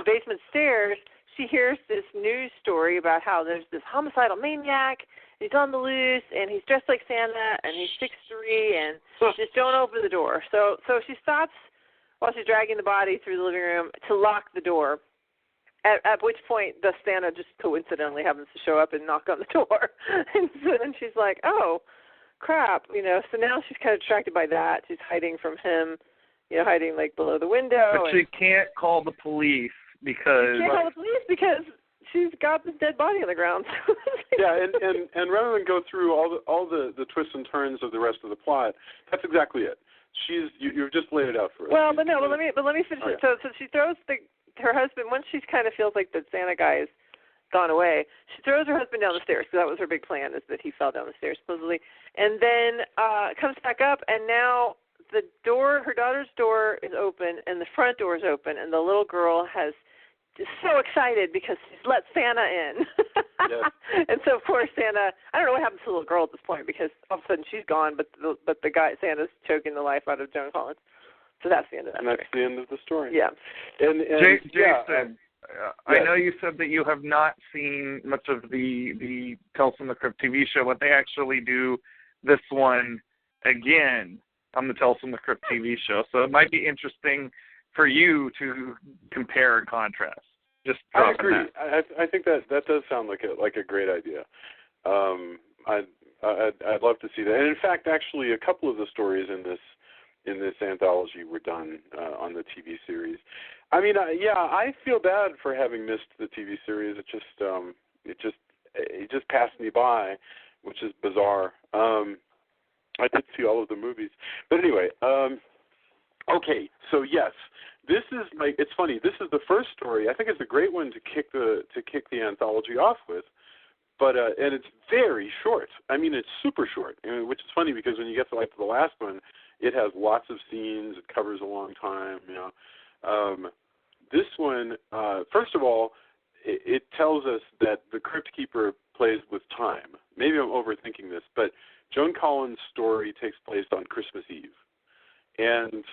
[SPEAKER 5] basement stairs, she hears this news story about how there's this homicidal maniac. He's on the loose, and he's dressed like Santa, and he's 6'3", and just don't open the door. So she stops while she's dragging the body through the living room to lock the door. At which point the Santa just coincidentally happens to show up and knock on the door. And so then she's like, oh, crap, you know. So now she's kind of distracted by that. She's hiding from him, you know, hiding like below the window.
[SPEAKER 3] But she can't call the police because...
[SPEAKER 5] She can't call the police because she's got this dead body on the ground.
[SPEAKER 2] Yeah, and rather than go through all the twists and turns of the rest of the plot, that's exactly it. You've just laid it out for us.
[SPEAKER 5] Well, but let me finish it. So she throws her husband, once she kind of feels like the Santa guy is gone away, she throws her husband down the stairs, because that was her big plan, is that he fell down the stairs, supposedly. And then comes back up, and now the door, her daughter's door is open, and the front door is open, and the little girl is so excited because she's let Santa in. Yes. And so, of course, Santa, I don't know what happens to the little girl at this point, because all of a sudden she's gone, but the guy, Santa's choking the life out of Joan Collins. So that's the end of that story.
[SPEAKER 2] That's the end of the story.
[SPEAKER 5] Yeah.
[SPEAKER 2] And
[SPEAKER 3] Jason, I know you said that you have not seen much of the Tales from the Crypt TV show, but they actually do this one again on the Tales from the Crypt TV show. So it might be interesting for you to compare and contrast. Just
[SPEAKER 2] I agree. I think that does sound like a great idea. I'd love to see that. And in fact, actually, a couple of the stories in this anthology were done on the TV series. I mean, I feel bad for having missed the TV series. It just passed me by, which is bizarre. I did see all of the movies, but anyway. Okay, so yes, this is it's funny. This is the first story. I think it's a great one to kick the anthology off with. But and it's very short. I mean, it's super short, which is funny because when you get to the last one, it has lots of scenes. It covers a long time. You know, this one, first of all, it tells us that the Crypt Keeper plays with time. Maybe I'm overthinking this, but Joan Collins' story takes place on Christmas Eve, and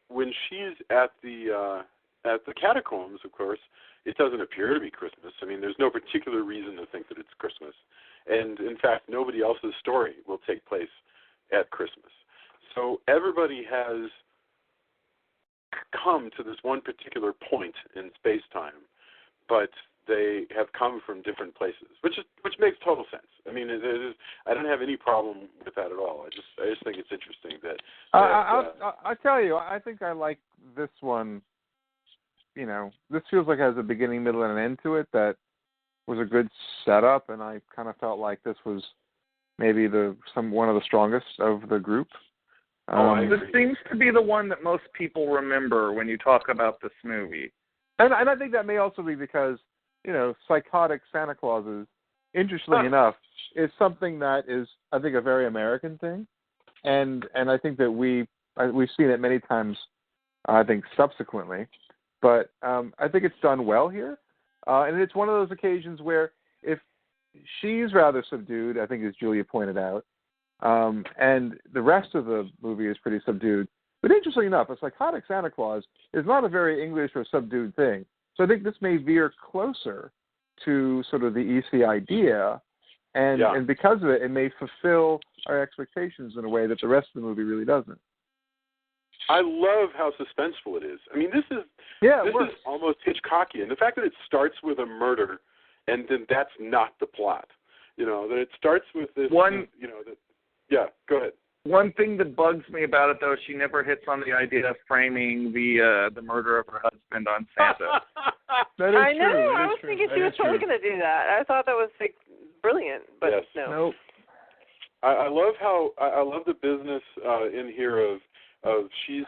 [SPEAKER 2] when she's at the catacombs, of course, it doesn't appear to be Christmas. I mean, there's no particular reason to think that it's Christmas, and in fact, nobody else's story will take place at Christmas. So everybody has come to this one particular point in space-time, but they have come from different places, which makes total sense. I mean, I don't have any problem with that at all. I just think it's interesting that.
[SPEAKER 4] I'll tell you, I think I like this one. You know, this feels like it has a beginning, middle, and an end to it that was a good setup, and I kind of felt like this was maybe one of the strongest of the group.
[SPEAKER 3] This seems to be the one that most people remember when you talk about this movie.
[SPEAKER 4] And I think that may also be because, you know, psychotic Santa Clauses, interestingly enough, is something that is, I think, a very American thing. And I think that we've seen it many times, I think, subsequently. But I think it's done well here. And it's one of those occasions where if she's rather subdued, I think, as Julia pointed out, and the rest of the movie is pretty subdued. But interestingly enough, a psychotic Santa Claus is not a very English or subdued thing. So I think this may veer closer to sort of the EC idea, and because of it, it may fulfill our expectations in a way that the rest of the movie really doesn't.
[SPEAKER 2] I love how suspenseful it is. I mean, this is almost Hitchcockian. The fact that it starts with a murder, and then that's not the plot. You know, that it starts with this one. You know, go ahead.
[SPEAKER 3] One thing that bugs me about it, though, she never hits on the idea of framing the murder of her husband on Santa.
[SPEAKER 4] That is
[SPEAKER 5] I know.
[SPEAKER 4] True.
[SPEAKER 5] I was thinking she was totally going to do that. I thought that was like brilliant, but
[SPEAKER 2] yes.
[SPEAKER 5] no.
[SPEAKER 4] Nope.
[SPEAKER 2] I love how I love the business in here of she's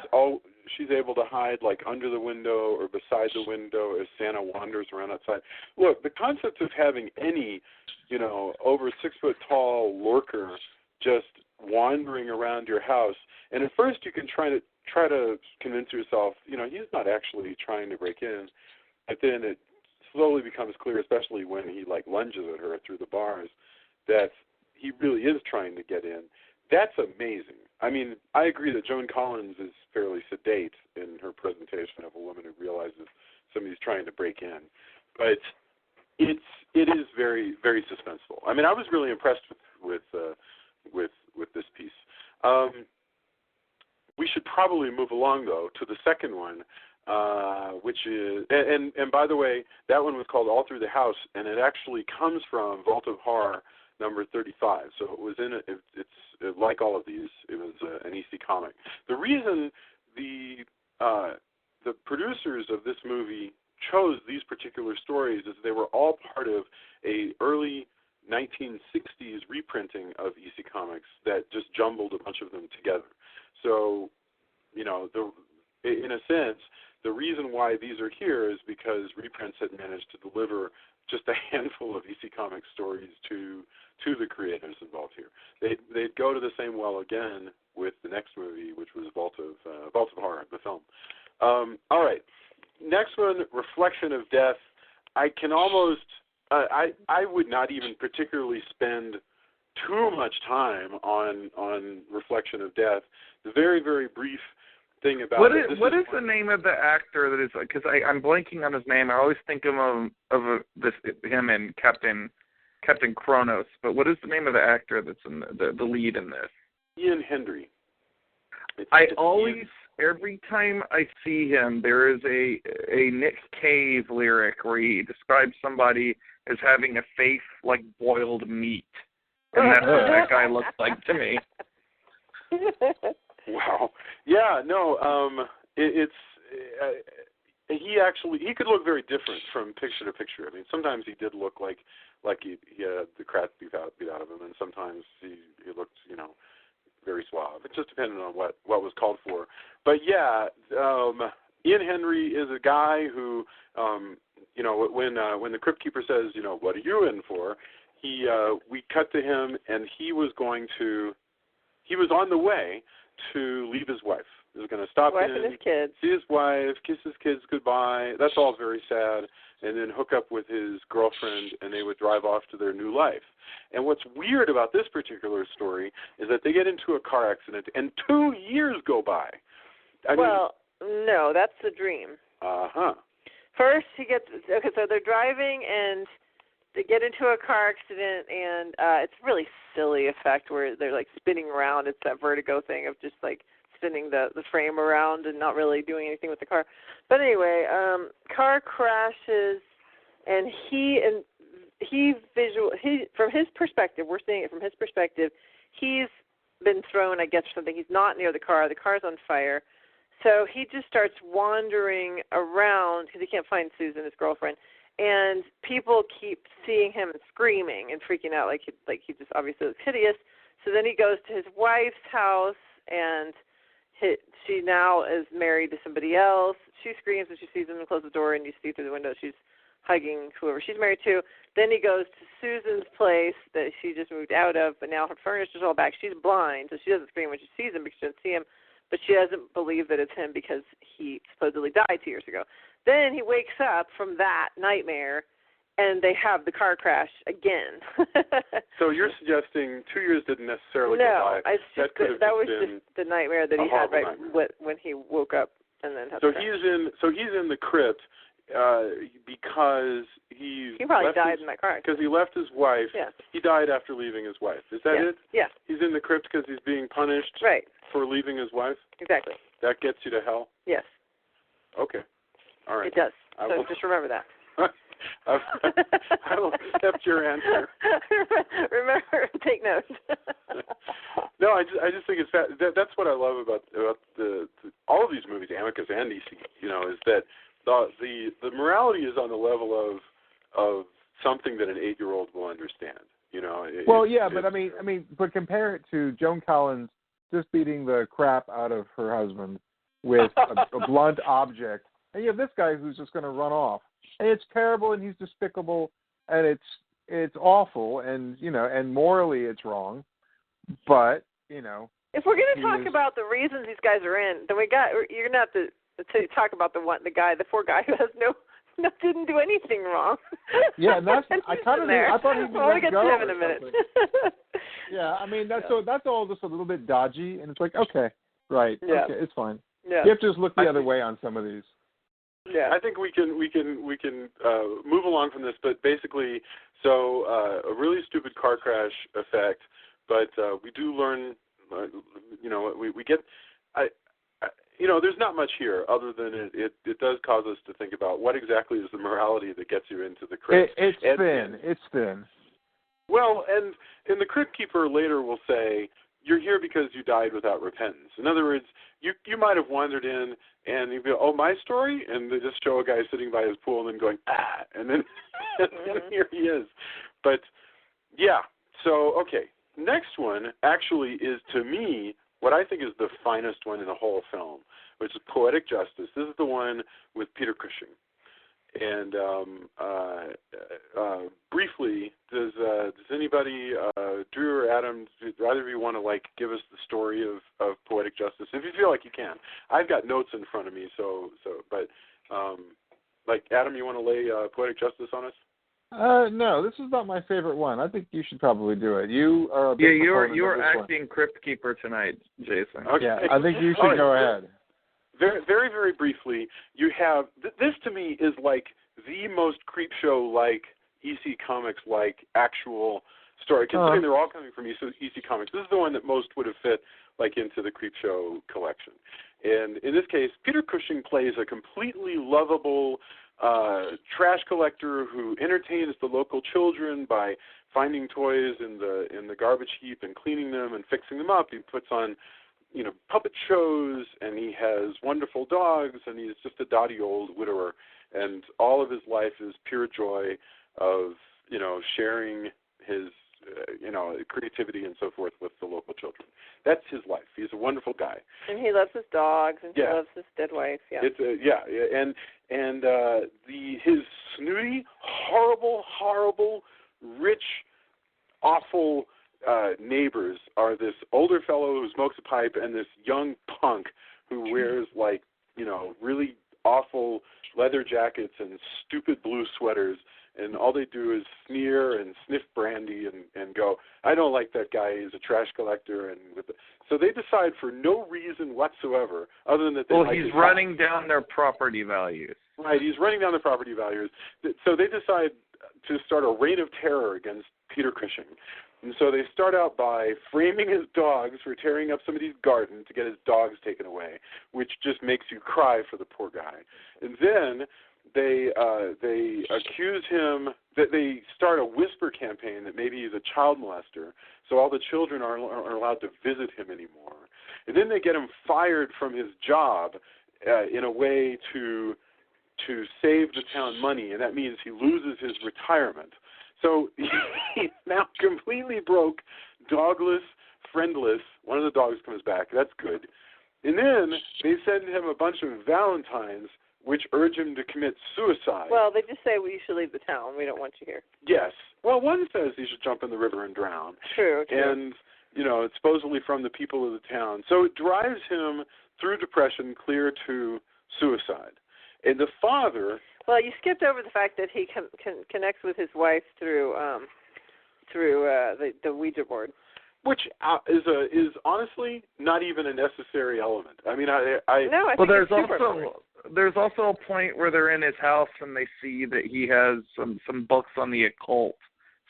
[SPEAKER 2] able to hide like under the window or beside the window as Santa wanders around outside. Look, the concept of having any, you know, over 6 foot tall lurker just wandering around your house, and at first you can try to convince yourself, you know, he's not actually trying to break in, but then it slowly becomes clear, especially when he like lunges at her through the bars, that he really is trying to get in. That's amazing. I mean, I agree that Joan Collins is fairly sedate in her presentation of a woman who realizes somebody's trying to break in, but it is very, very suspenseful. I mean, I was really impressed with this piece. We should probably move along though to the second one, which is and by the way, that one was called All Through the House, and it actually comes from Vault of Horror number 35. So it was in it's like all of these. It was an EC comic. The reason the producers of this movie chose these particular stories is they were all part of a early 1960s reprinting of EC Comics that just jumbled a bunch of them together. So, you know, in a sense, the reason why these are here is because reprints had managed to deliver just a handful of EC Comics stories to the creators involved here. They'd go to the same well again with the next movie, which was Vault of Horror, the film. All right, next one, Reflection of Death. I can almost I would not even particularly spend too much time on Reflection of Death. The very, very brief thing about
[SPEAKER 3] what is the name of the actor that is, because I'm blanking on his name. I always think of him in Captain Kronos, but what is the name of the actor that's in the lead in this?
[SPEAKER 2] Ian Hendry.
[SPEAKER 3] Every time I see him, there is a Nick Cave lyric where he describes somebody as having a face like boiled meat, and that's what that guy looks like to me.
[SPEAKER 2] Wow. Yeah. No. He could look very different from picture to picture. I mean, sometimes he did look like he had the crap beat out of him, and sometimes he looked, you know, very suave. It just depended on what was called for. But yeah, Ian Hendry is a guy who, you know, when the Crypt Keeper says, you know, what are you in for? We cut to him, and he was on the way to leave his wife. He was going to stop
[SPEAKER 5] wife
[SPEAKER 2] in,
[SPEAKER 5] and his kids.
[SPEAKER 2] see his wife, kiss his kids goodbye. That's all very sad. And then hook up with his girlfriend, and they would drive off to their new life. And what's weird about this particular story is that they get into a car accident, and 2 years go by.
[SPEAKER 5] No, that's the dream.
[SPEAKER 2] Uh-huh.
[SPEAKER 5] First, so they're driving, and they get into a car accident, and it's a really silly effect where they're, like, spinning around. It's that vertigo thing of just, like, spinning the frame around and not really doing anything with the car. But anyway, car crashes, and from his perspective, we're seeing it from his perspective, he's been thrown, I guess, for something. He's not near the car. The car's on fire. So he just starts wandering around because he can't find Susan, his girlfriend, and people keep seeing him and screaming and freaking out like he just obviously looks hideous. So then he goes to his wife's house, and she now is married to somebody else. She screams when she sees him and closes the door, and you see through the window she's hugging whoever she's married to. Then he goes to Susan's place that she just moved out of, but now her furniture's all back. She's blind, so she doesn't scream when she sees him because she doesn't see him, but she doesn't believe that it's him because he supposedly died 2 years ago. Then he wakes up from that nightmare, and they have the car crash again.
[SPEAKER 2] So you're suggesting 2 years didn't necessarily go by.
[SPEAKER 5] No, that was just the nightmare that he had when he woke up and then had
[SPEAKER 2] So he's in the crypt because he
[SPEAKER 5] probably died in that car accident.
[SPEAKER 2] Because he left his wife.
[SPEAKER 5] Yes.
[SPEAKER 2] He died after leaving his wife. Is that it?
[SPEAKER 5] Yeah.
[SPEAKER 2] He's in the crypt because he's being punished for leaving his wife?
[SPEAKER 5] Exactly.
[SPEAKER 2] That gets you to hell?
[SPEAKER 5] Yes.
[SPEAKER 2] Okay. All right.
[SPEAKER 5] It does. So just remember that.
[SPEAKER 2] I will accept your answer.
[SPEAKER 5] Remember, take notes.
[SPEAKER 2] No, I just think it's that's what I love about the all of these movies, Amicus and DC. Is that the morality is on the level of something that an 8-year-old will understand.
[SPEAKER 4] But compare it to Joan Collins just beating the crap out of her husband with a blunt object, and you have this guy who's just going to run off. And it's terrible, and he's despicable, and it's awful, and and morally it's wrong. But
[SPEAKER 5] if we're going to talk about the reasons these guys are in, then you're going to have to talk about the poor guy who has didn't do anything wrong.
[SPEAKER 4] Yeah, and I thought he'd be let
[SPEAKER 5] get
[SPEAKER 4] go
[SPEAKER 5] to him in a minute.
[SPEAKER 4] Yeah, I mean that's all just a little bit dodgy, and it's like okay, right,
[SPEAKER 5] yeah.
[SPEAKER 4] Okay, it's fine.
[SPEAKER 5] Yeah.
[SPEAKER 4] You have to just look the other way on some of these.
[SPEAKER 2] Yeah, I think we can move along from this, but basically, so a really stupid car crash effect, but we do learn, we get, there's not much here other than it does cause us to think about what exactly is the morality that gets you into the crypt.
[SPEAKER 4] It's thin.
[SPEAKER 2] Well, and the Crypt Keeper later will say, you're here because you died without repentance. In other words, you might have wandered in and you go, oh, my story? And they just show a guy sitting by his pool and then going, ah, and then here he is. But, yeah, so, okay. Next one actually is, to me, what I think is the finest one in the whole film, which is Poetic Justice. This is the one with Peter Cushing. And briefly, does anybody, Drew or Adam, do either of you want to give us the story of Poetic Justice? If you feel like you can, I've got notes in front of me. But Adam, you want to lay Poetic Justice on us?
[SPEAKER 4] No, this is not my favorite one. I think you should probably do it. You are
[SPEAKER 3] you're acting Crypt Keeper tonight, Jason.
[SPEAKER 2] Okay.
[SPEAKER 4] Yeah, I think you should go ahead.
[SPEAKER 2] Very, very, very briefly, you have this to me is like the most Creepshow-like EC Comics-like actual story. Considering they're all coming from EC Comics, this is the one that most would have fit into the Creepshow collection. And in this case, Peter Cushing plays a completely lovable trash collector who entertains the local children by finding toys in the garbage heap and cleaning them and fixing them up. He puts on puppet shows, and he has wonderful dogs, and he's just a dotty old widower, and all of his life is pure joy of, sharing his, creativity and so forth with the local children. That's his life. He's a wonderful guy.
[SPEAKER 5] And he loves his dogs, and he loves his dead wife, yeah. His snooty, horrible, rich, awful
[SPEAKER 2] neighbors are this older fellow who smokes a pipe and this young punk who wears like, really awful leather jackets and stupid blue sweaters, and all they do is sneer and sniff brandy and go, I don't like that guy, he's a trash collector. So they decide for no reason whatsoever, other than that
[SPEAKER 3] he's running down their property values.
[SPEAKER 2] Right, he's running down the property values. So they decide to start a reign of terror against Peter Cushing. And so they start out by framing his dogs for tearing up somebody's garden to get his dogs taken away, which just makes you cry for the poor guy. And then they accuse him that they start a whisper campaign that maybe he's a child molester, so all the children aren't allowed to visit him anymore. And then they get him fired from his job in a way to save the town money, and that means he loses his retirement. So he's now completely broke, dogless, friendless. One of the dogs comes back. That's good. And then they send him a bunch of valentines, which urge him to commit suicide.
[SPEAKER 5] Well, they just say, you should leave the town. We don't want you here.
[SPEAKER 2] Yes. Well, one says he should jump in the river and drown.
[SPEAKER 5] True.
[SPEAKER 2] And, it's supposedly from the people of the town. So it drives him through depression clear to suicide. And the father...
[SPEAKER 5] Well, you skipped over the fact that he connects with his wife through the Ouija board,
[SPEAKER 2] which is honestly not even a necessary element. I mean, I
[SPEAKER 5] think it's super important.
[SPEAKER 3] There's also a point where they're in his house and they see that he has some books on the occult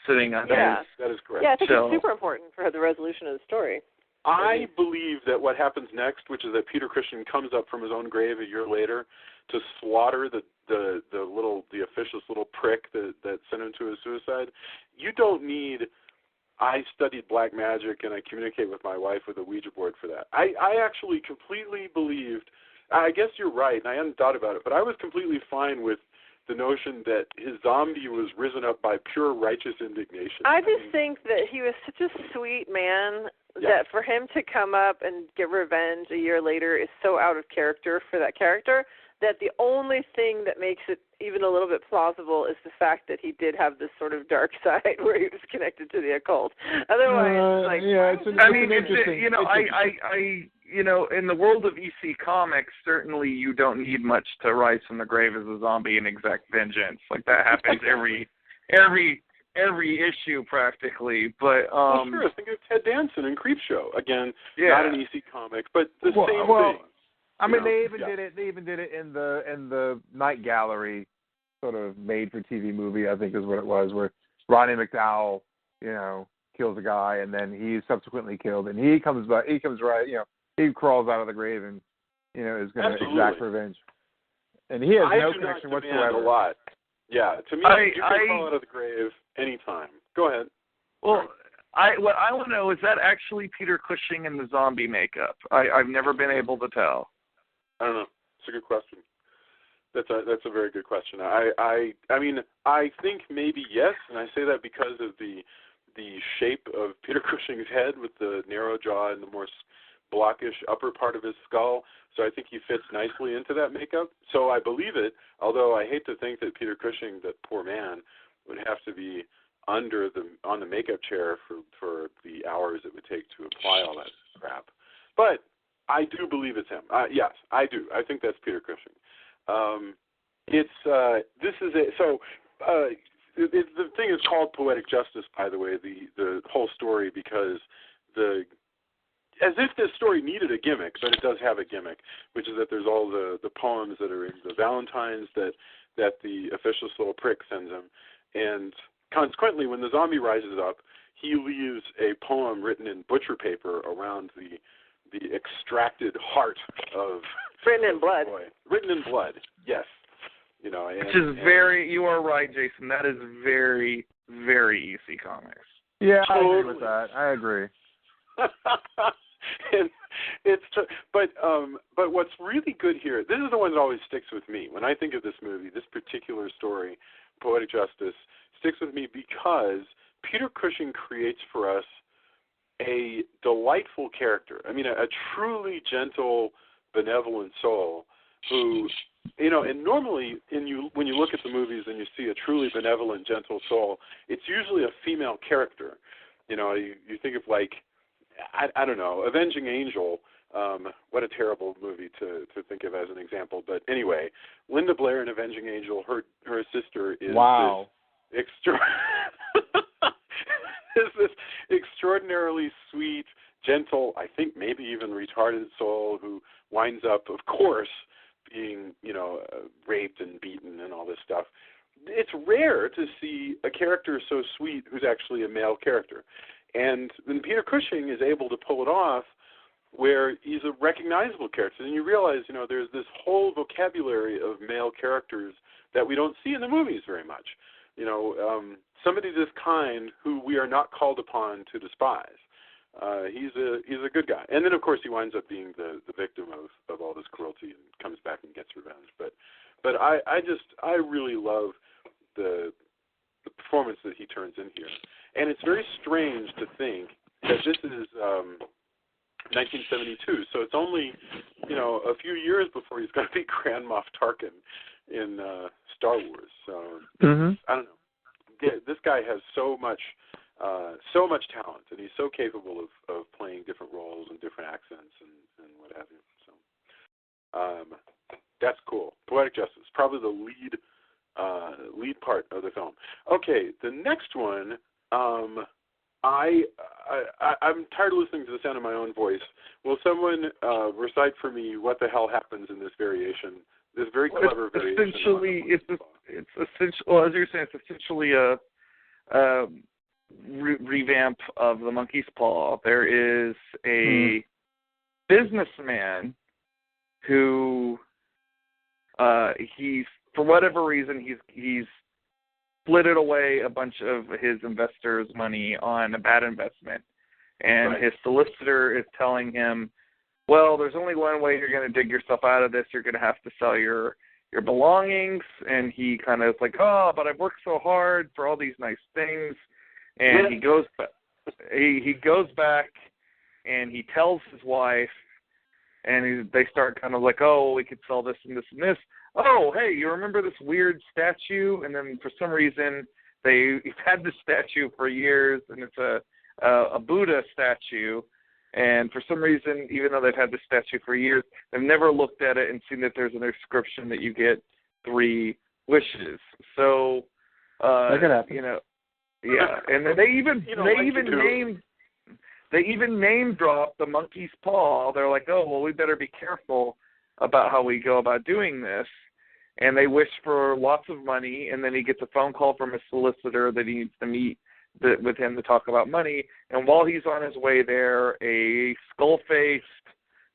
[SPEAKER 3] sitting on
[SPEAKER 2] that is correct.
[SPEAKER 5] Yeah, I think it's super important for the resolution of the story.
[SPEAKER 2] I believe that what happens next, which is that Peter Cushing comes up from his own grave a year later to slaughter the officious little prick that sent him to his suicide. You don't need, I studied black magic and I communicate with my wife with a Ouija board for that. I actually completely believed, I guess you're right, and I hadn't thought about it, but I was completely fine with the notion that his zombie was risen up by pure righteous indignation.
[SPEAKER 5] I think that he was such a sweet man that for him to come up and get revenge a year later is so out of character for that character that the only thing that makes it even a little bit plausible is the fact that he did have this sort of dark side where he was connected to the occult. Otherwise,
[SPEAKER 3] in the world of EC Comics, certainly you don't need much to rise from the grave as a zombie and exact vengeance. Like that happens every issue practically. But
[SPEAKER 2] sure. Think of Ted Danson in Creepshow. Again, not an EC comic, but the same thing.
[SPEAKER 4] I mean, they even did it in the Night Gallery sort of made-for-TV movie, I think is what it was, where Rodney McDowell, kills a guy and then he's subsequently killed, and he comes right, he crawls out of the grave and is going to exact revenge, and he has no connection whatsoever.
[SPEAKER 2] A lot. Yeah, to me, you can crawl out of the grave anytime. Go ahead.
[SPEAKER 3] Well, what I want to know is that actually Peter Cushing in the zombie makeup? I've never been able to tell.
[SPEAKER 2] I don't know. It's a good question. That's a very good question. I mean, I think maybe yes, and I say that because of the shape of Peter Cushing's head with the narrow jaw and the more blockish upper part of his skull. So I think he fits nicely into that makeup. So I believe it, although I hate to think that Peter Cushing, that poor man, would have to be on the makeup chair for the hours it would take to apply all that crap. But I do believe it's him. Yes, I do. I think that's Peter Cushing. The thing is called Poetic Justice, by the way, the whole story, because as if this story needed a gimmick, but it does have a gimmick, which is that there's all the poems that are in the Valentines that the officious little prick sends him, and consequently, when the zombie rises up, he leaves a poem written in butcher paper around the extracted heart of
[SPEAKER 5] written in blood.
[SPEAKER 2] Boy. Written in blood, yes.
[SPEAKER 3] Which is very. You are right, Jason. That is very, very EC Comics.
[SPEAKER 4] Yeah,
[SPEAKER 2] totally.
[SPEAKER 4] I agree with that. I agree.
[SPEAKER 2] But what's really good here, this is the one that always sticks with me. When I think of this movie, this particular story, Poetic Justice, sticks with me because Peter Cushing creates for us a delightful character. I mean, a truly gentle, benevolent soul who, and normally when you look at the movies and you see a truly benevolent, gentle soul, it's usually a female character. You know, you think of like, I don't know, Avenging Angel. What a terrible movie to think of as an example. But anyway, Linda Blair in Avenging Angel, her sister is
[SPEAKER 4] wow.
[SPEAKER 2] is this extraordinarily sweet, gentle, I think maybe even retarded soul who winds up, of course, being, you know, raped and beaten and all this stuff. It's rare to see a character so sweet who's actually a male character. And then Peter Cushing is able to pull it off where he's a recognizable character. And you realize, you know, there's this whole vocabulary of male characters that we don't see in the movies very much. You know, somebody this kind who we are not called upon to despise. He's a good guy. And then, of course, he winds up being the victim of all this cruelty and comes back and gets revenge. But I really love the performance that he turns in here. And it's very strange to think that this is 1972, so it's only, you know, a few years before he's going to be Grand Moff Tarkin in Star Wars. So I don't know. This guy has so much talent, and he's so capable of playing different roles and different accents and what have you. So that's cool. Poetic Justice, probably the lead part of the film. Okay, the next one. I'm tired of listening to the sound of my own voice. Will someone recite for me what the hell happens in this variation? This very clever variation.
[SPEAKER 3] Essentially, it's essentially, well, as you're saying, it's essentially a revamp of the Monkey's Paw. There is a businessman who he's, for whatever reason, he's flitted away a bunch of his investors' money on a bad investment. And his solicitor is telling him, well, there's only one way you're going to dig yourself out of this. You're going to have to sell your belongings. And he kind of is like, oh, but I've worked so hard for all these nice things. And he goes back and he tells his wife, and they start kind of like, oh, we could sell this and this and this. Oh, hey, you remember this weird statue? And then for some reason, they've had this statue for years, and it's a Buddha statue. And for some reason, even though they've had this statue for years, they've never looked at it and seen that there's an inscription that you get 3 wishes. So, you know, yeah. And then they even name drop the Monkey's Paw. They're like, oh, well, we better be careful about how we go about doing this. And they wish for lots of money, and then he gets a phone call from his solicitor that he needs to meet with him to talk about money. And while he's on his way there, a skull-faced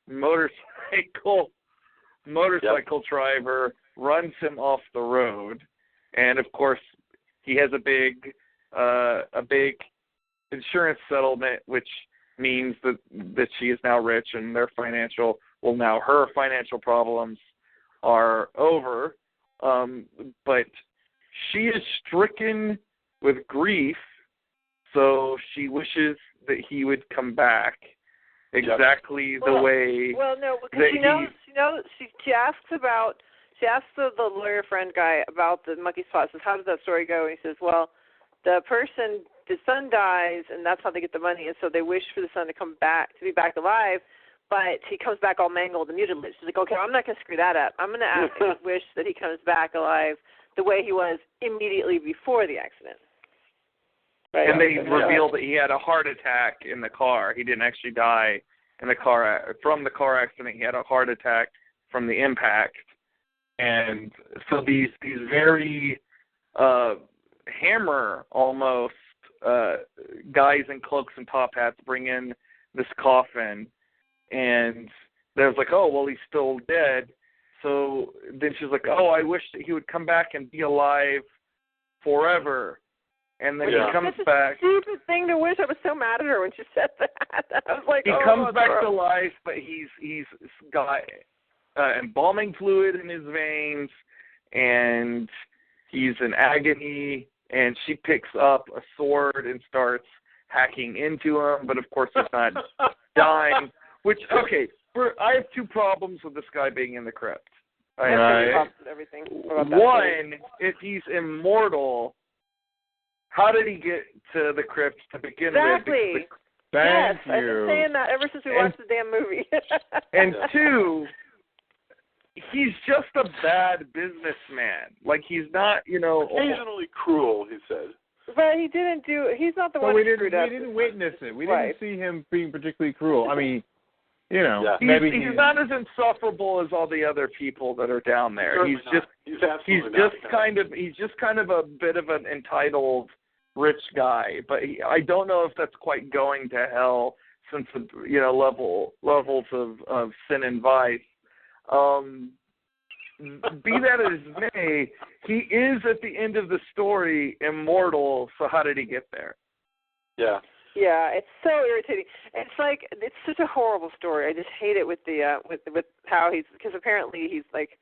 [SPEAKER 3] motorcycle driver runs him off the road. And, of course, he has a big insurance settlement, which means that she is now rich, and her financial problems are over. But she is stricken with grief, so she wishes that he would come back exactly the way.
[SPEAKER 5] Well, no, because she asks the lawyer friend guy about the monkey's paw. Says, how does that story go? And he says, well, the son dies, and that's how they get the money, and so they wish for the son to be back alive, but he comes back all mangled and mutilated. She's like, okay, I'm not going to screw that up. I'm going to wish that he comes back alive the way he was immediately before the accident. Right?
[SPEAKER 3] And they reveal that he had a heart attack in the car. He didn't actually die in the car from the car accident. He had a heart attack from the impact. And so these very Hammer almost guys in cloaks and top hats bring in this coffin, and there's like, oh, well, he's still dead. So then she's like, oh, I wish that he would come back and be alive forever. And then he comes back.
[SPEAKER 5] Stupid thing to wish. I was so mad at her when she said that. I was like,
[SPEAKER 3] he comes back to life, but he's got embalming fluid in his veins, and he's in agony. And she picks up a sword and starts hacking into him, but of course he's not dying. Which, okay, I have 2 problems with this guy being in the crypt.
[SPEAKER 5] Everything
[SPEAKER 3] one, if he's immortal, how did he get to the crypt to begin
[SPEAKER 5] Exactly.
[SPEAKER 3] with?
[SPEAKER 4] Thank
[SPEAKER 5] I've been saying that ever since we watched the damn movie.
[SPEAKER 3] And two, he's just a bad businessman. Like, he's not,
[SPEAKER 2] occasionally cruel, he said.
[SPEAKER 5] But he didn't do. He's not the one who screwed up.
[SPEAKER 4] We didn't witness it. We
[SPEAKER 5] Right.
[SPEAKER 4] didn't see him being particularly cruel. I mean,
[SPEAKER 3] maybe he's not as insufferable as all the other people that are down there. He's just kind of a bit of an entitled rich guy. But I don't know if that's quite going to hell, since levels of sin and vice. Be that as it may, he is at the end of the story immortal. So how did he get there?
[SPEAKER 2] Yeah.
[SPEAKER 5] Yeah, it's so irritating. It's like, it's such a horrible story. I just hate it with the with how because apparently he's like,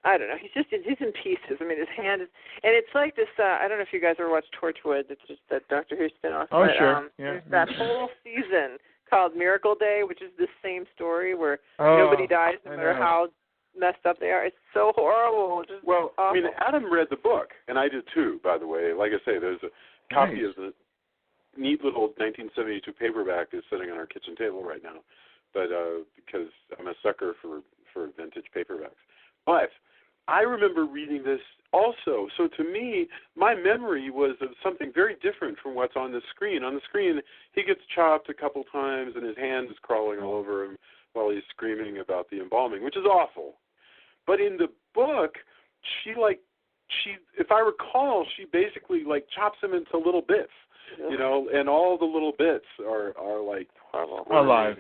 [SPEAKER 5] I don't know, he's in pieces. I mean, his hand is, and it's like this. I don't know if you guys ever watched Torchwood. It's just that Doctor Who spinoff.
[SPEAKER 4] Oh,
[SPEAKER 5] but,
[SPEAKER 4] sure. Yeah.
[SPEAKER 5] There's that whole season called Miracle Day, which is the same story where nobody dies no matter how messed up they are. It's so horrible. Just awful.
[SPEAKER 2] I mean, Adam read the book, and I did too, by the way. Like I say, there's a copy of the neat little 1972 paperback is sitting on our kitchen table right now, but because I'm a sucker for vintage paperbacks. But I remember reading this also. So to me, my memory was of something very different from what's on the screen. On the screen, he gets chopped a couple times, and his hand is crawling all over him while he's screaming about the embalming, which is awful. But in the book, she, if I recall, she basically chops him into little bits, and all the little bits are like
[SPEAKER 4] alive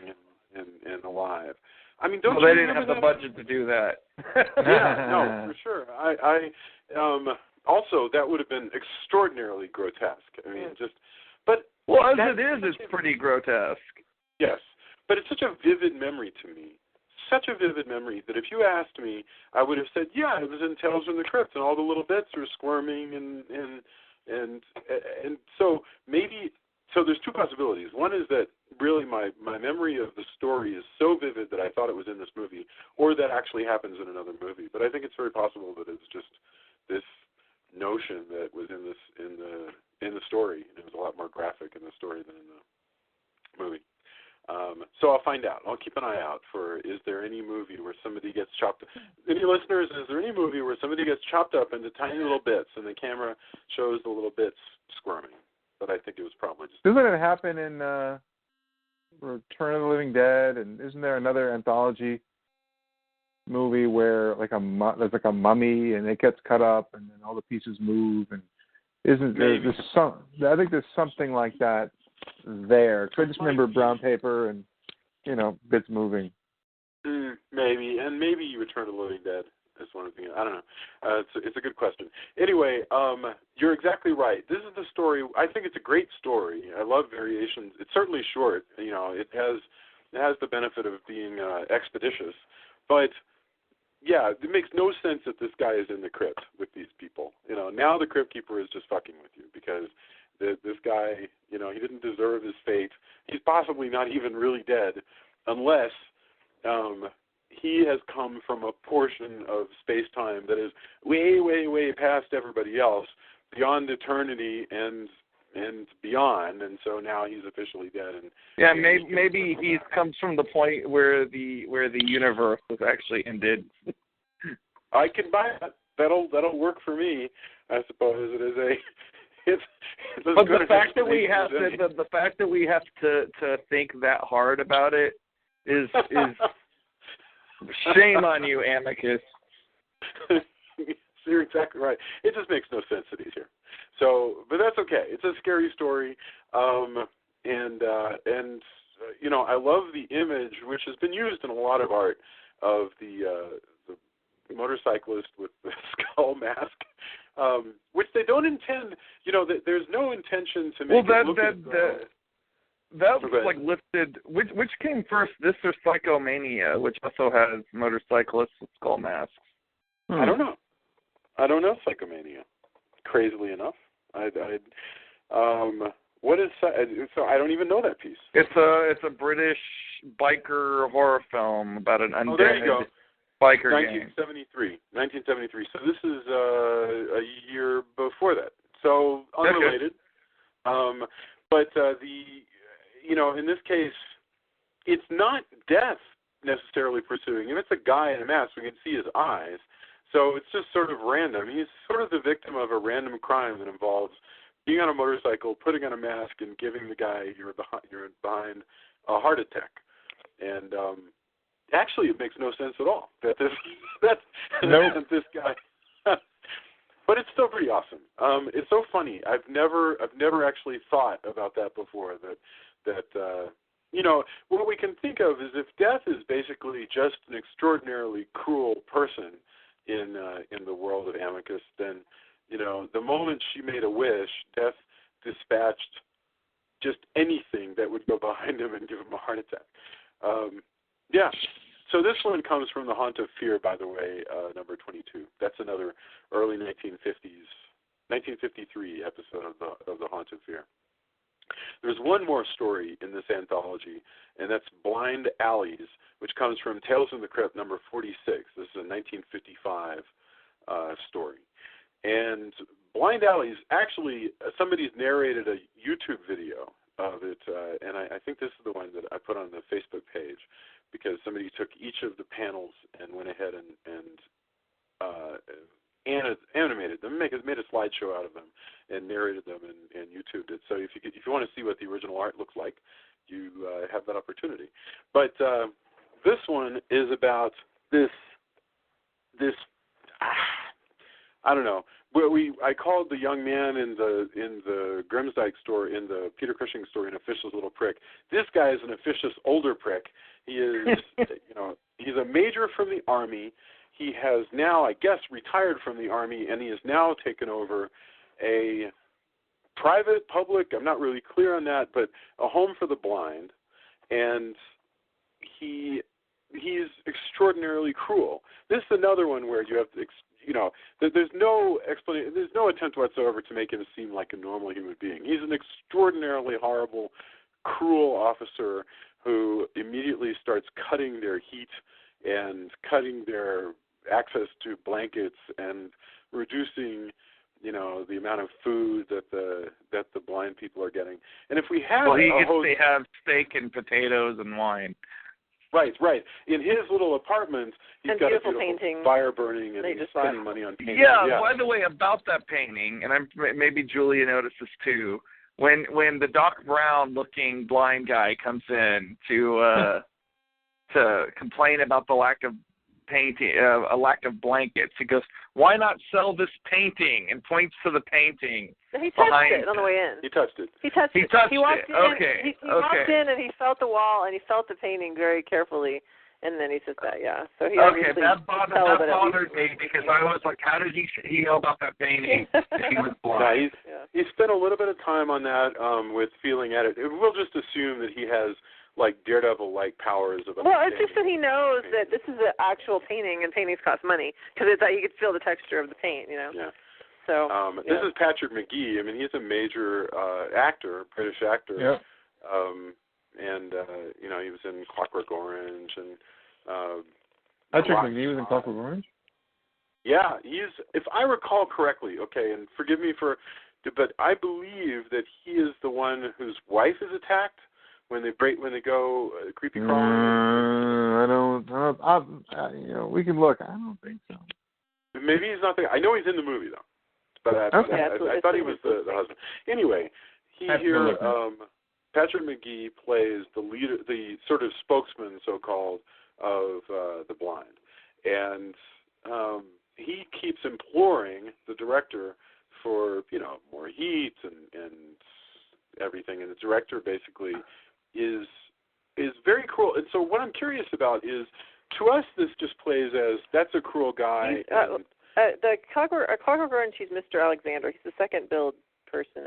[SPEAKER 2] and alive. I mean,
[SPEAKER 3] they didn't have the budget to do that.
[SPEAKER 2] Yeah, no, for sure. I also, that would have been extraordinarily grotesque. I mean, as
[SPEAKER 3] it's pretty grotesque.
[SPEAKER 2] Yes, but it's such a vivid memory to me. Such a vivid memory that if you asked me, I would have said, yeah, it was in Tales from the Crypt, and all the little bits were squirming, and so maybe. So there's two possibilities. One is that really my memory of the story is so vivid that I thought it was in this movie, or that actually happens in another movie. But I think it's very possible that it's just this notion that was in the story, and it was a lot more graphic in the story than in the movie. So I'll find out. I'll keep an eye out for, is there any movie where somebody gets chopped? Any listeners, is there any movie where somebody gets chopped up into tiny little bits and the camera shows the little bits squirming? But I think it was probably just...
[SPEAKER 4] Doesn't it happen in Return of the Living Dead? And isn't there another anthology movie where there's a mummy and it gets cut up and then all the pieces move? And isn't there I think there's something like that there. I just remember brown paper and bits moving.
[SPEAKER 2] Maybe, and maybe Return of the Living Dead is one of the. I don't know. It's a good question. Anyway, you're exactly right. This is the story. I think it's a great story. I love variations. It's certainly short. It has the benefit of being expeditious, but yeah, it makes no sense that this guy is in the crypt with these people. Now the Crypt Keeper is just fucking with you because this guy, he didn't deserve his fate. He's possibly not even really dead unless he has come from a portion of space-time that is way, way, way past everybody else, beyond eternity and beyond, and so now he's officially dead. And
[SPEAKER 3] maybe he comes from the point where the universe was actually ended.
[SPEAKER 2] I can buy that. That'll work for me, I suppose. It is a. But
[SPEAKER 3] the fact that we have to think that hard about it is shame on you, Amicus.
[SPEAKER 2] You're exactly right. It just makes no sense that he's here. So, but that's okay. It's a scary story, and I love the image, which has been used in a lot of art, of the motorcyclist with the skull mask, which they don't intend. There's no intention to make it look
[SPEAKER 3] that was listed. Which came first, this or Psychomania, which also has motorcyclists with skull masks?
[SPEAKER 2] I don't know. Psychomania. Crazily enough, what is so? I don't even know that piece.
[SPEAKER 3] It's a British biker horror film about an undead
[SPEAKER 2] there you go.
[SPEAKER 3] Biker
[SPEAKER 2] 1973. So this is a year before that. So unrelated. But in this case, it's not death necessarily pursuing him. It's a guy in a mask. We can see his eyes. So it's just sort of random. He's sort of the victim of a random crime that involves being on a motorcycle, putting on a mask, and giving the guy you're behind a heart attack. And actually, it makes no sense at all that this guy. But it's still pretty awesome. It's so funny. I've never actually thought about that before. That what we can think of is if death is basically just an extraordinarily cruel person in the world of Amicus, then the moment she made a wish, death dispatched just anything that would go behind him and give him a heart attack. So this one comes from The Haunt of Fear, by the way, number 22. That's another early 1953 episode of The Haunt of Fear. There's one more story in this anthology, and that's Blind Alleys, which comes from Tales from the Crypt, number 46. This is a 1955 story. And Blind Alleys, actually, somebody's narrated a YouTube video of it, and I think this is the one that I put on the Facebook page, because somebody took each of the panels and went ahead and animated them, made a slideshow out of them, and narrated them and YouTubed it. So if you want to see what the original art looks like, you have that opportunity. But this one is about this I don't know. I called the young man in the Grimsdyke store, in the Peter Cushing store, an officious little prick. This guy is an officious older prick. He is, he's a major from the Army. He has now, I guess, retired from the Army, and he has now taken over a private, public, I'm not really clear on that, but a home for the blind. And he's extraordinarily cruel. This is another one where you have to, there's no explanation, there's no attempt whatsoever to make him seem like a normal human being. He's an extraordinarily horrible, cruel officer who immediately starts cutting their heat and cutting their access to blankets and reducing, the amount of food that the blind people are getting. And if we have
[SPEAKER 3] they have steak and potatoes and wine.
[SPEAKER 2] Right. In his little apartment, he's got a beautiful
[SPEAKER 5] painting.
[SPEAKER 2] Fire burning, and he's spending money on painting.
[SPEAKER 3] Yeah, by the way, about that painting, and maybe Julia noticed this too, when the Doc Brown-looking blind guy comes in to complain about the lack of painting, a lack of blankets, he goes, "Why not sell this painting?" and points to the painting.
[SPEAKER 5] He touched it on the way in.
[SPEAKER 2] He touched it.
[SPEAKER 5] He touched it. He walked in.
[SPEAKER 3] Okay.
[SPEAKER 5] He walked in and he felt the wall and he felt the painting very carefully, and then he said that. Yeah. So he obviously
[SPEAKER 3] that bothered me because I was like, how did he know about that painting if he was blind?
[SPEAKER 2] He spent a little bit of time on that with feeling at it. We'll just assume that he has Daredevil-like powers of.
[SPEAKER 5] Well, it's just that he knows that this is an actual painting, and paintings cost money because it's you could feel the texture of the paint,
[SPEAKER 2] Yeah.
[SPEAKER 5] So
[SPEAKER 2] this is Patrick McGee. I mean, he's a major actor, British actor.
[SPEAKER 4] Yeah.
[SPEAKER 2] And he was in Clockwork Orange and.
[SPEAKER 4] Patrick McGee was in Clockwork Orange.
[SPEAKER 2] Yeah, if I recall correctly, okay, and forgive me but I believe that he is the one whose wife is attacked when they go creepy crawling.
[SPEAKER 4] We can look. I don't think so.
[SPEAKER 2] Maybe he's not there. I know he's in the movie though, but I thought he was the husband. Anyway, Patrick McGee plays the leader, the sort of spokesman, so-called, of the blind, and he keeps imploring the director for more heat and everything, and the director basically is very cruel. And so what I'm curious about is, to us, this just plays as that's a cruel guy.
[SPEAKER 5] The Clockwork Orange, he's Mr. Alexander. He's the second billed person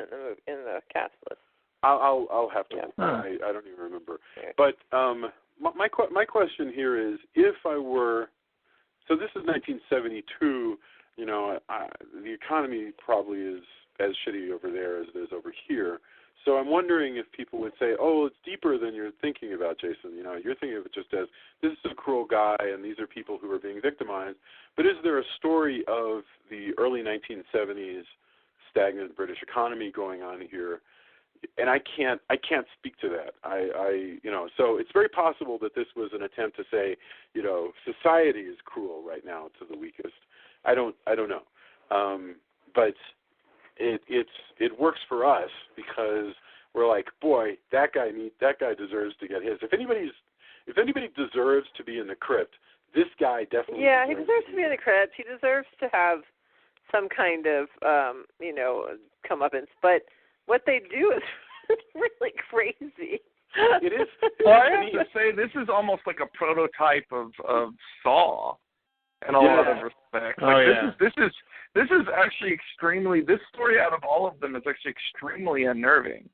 [SPEAKER 5] in the cast list.
[SPEAKER 2] I'll have to.
[SPEAKER 5] Yeah.
[SPEAKER 2] I don't even remember. But my question here is, if I were, so this is 1972. The economy probably is as shitty over there as it is over here. So I'm wondering if people would say, "Oh, it's deeper than you're thinking about, Jason. You're thinking of it just as this is a cruel guy, and these are people who are being victimized." But is there a story of the early 1970s stagnant British economy going on here and I can't speak to that. So it's very possible that this was an attempt to say, society is cruel right now to the weakest. I don't know, but it works for us because we're like, boy, that guy deserves to get his. If anybody deserves to be in the crypt, this guy definitely.
[SPEAKER 5] Yeah, he deserves to be in the crypt. He deserves to have some kind of comeuppance. But what they do is really crazy.
[SPEAKER 2] It is.
[SPEAKER 3] Well, I have to say, this is almost like a prototype of Saw in a lot of respects. This is actually extremely. This story out of all of them is actually extremely unnerving.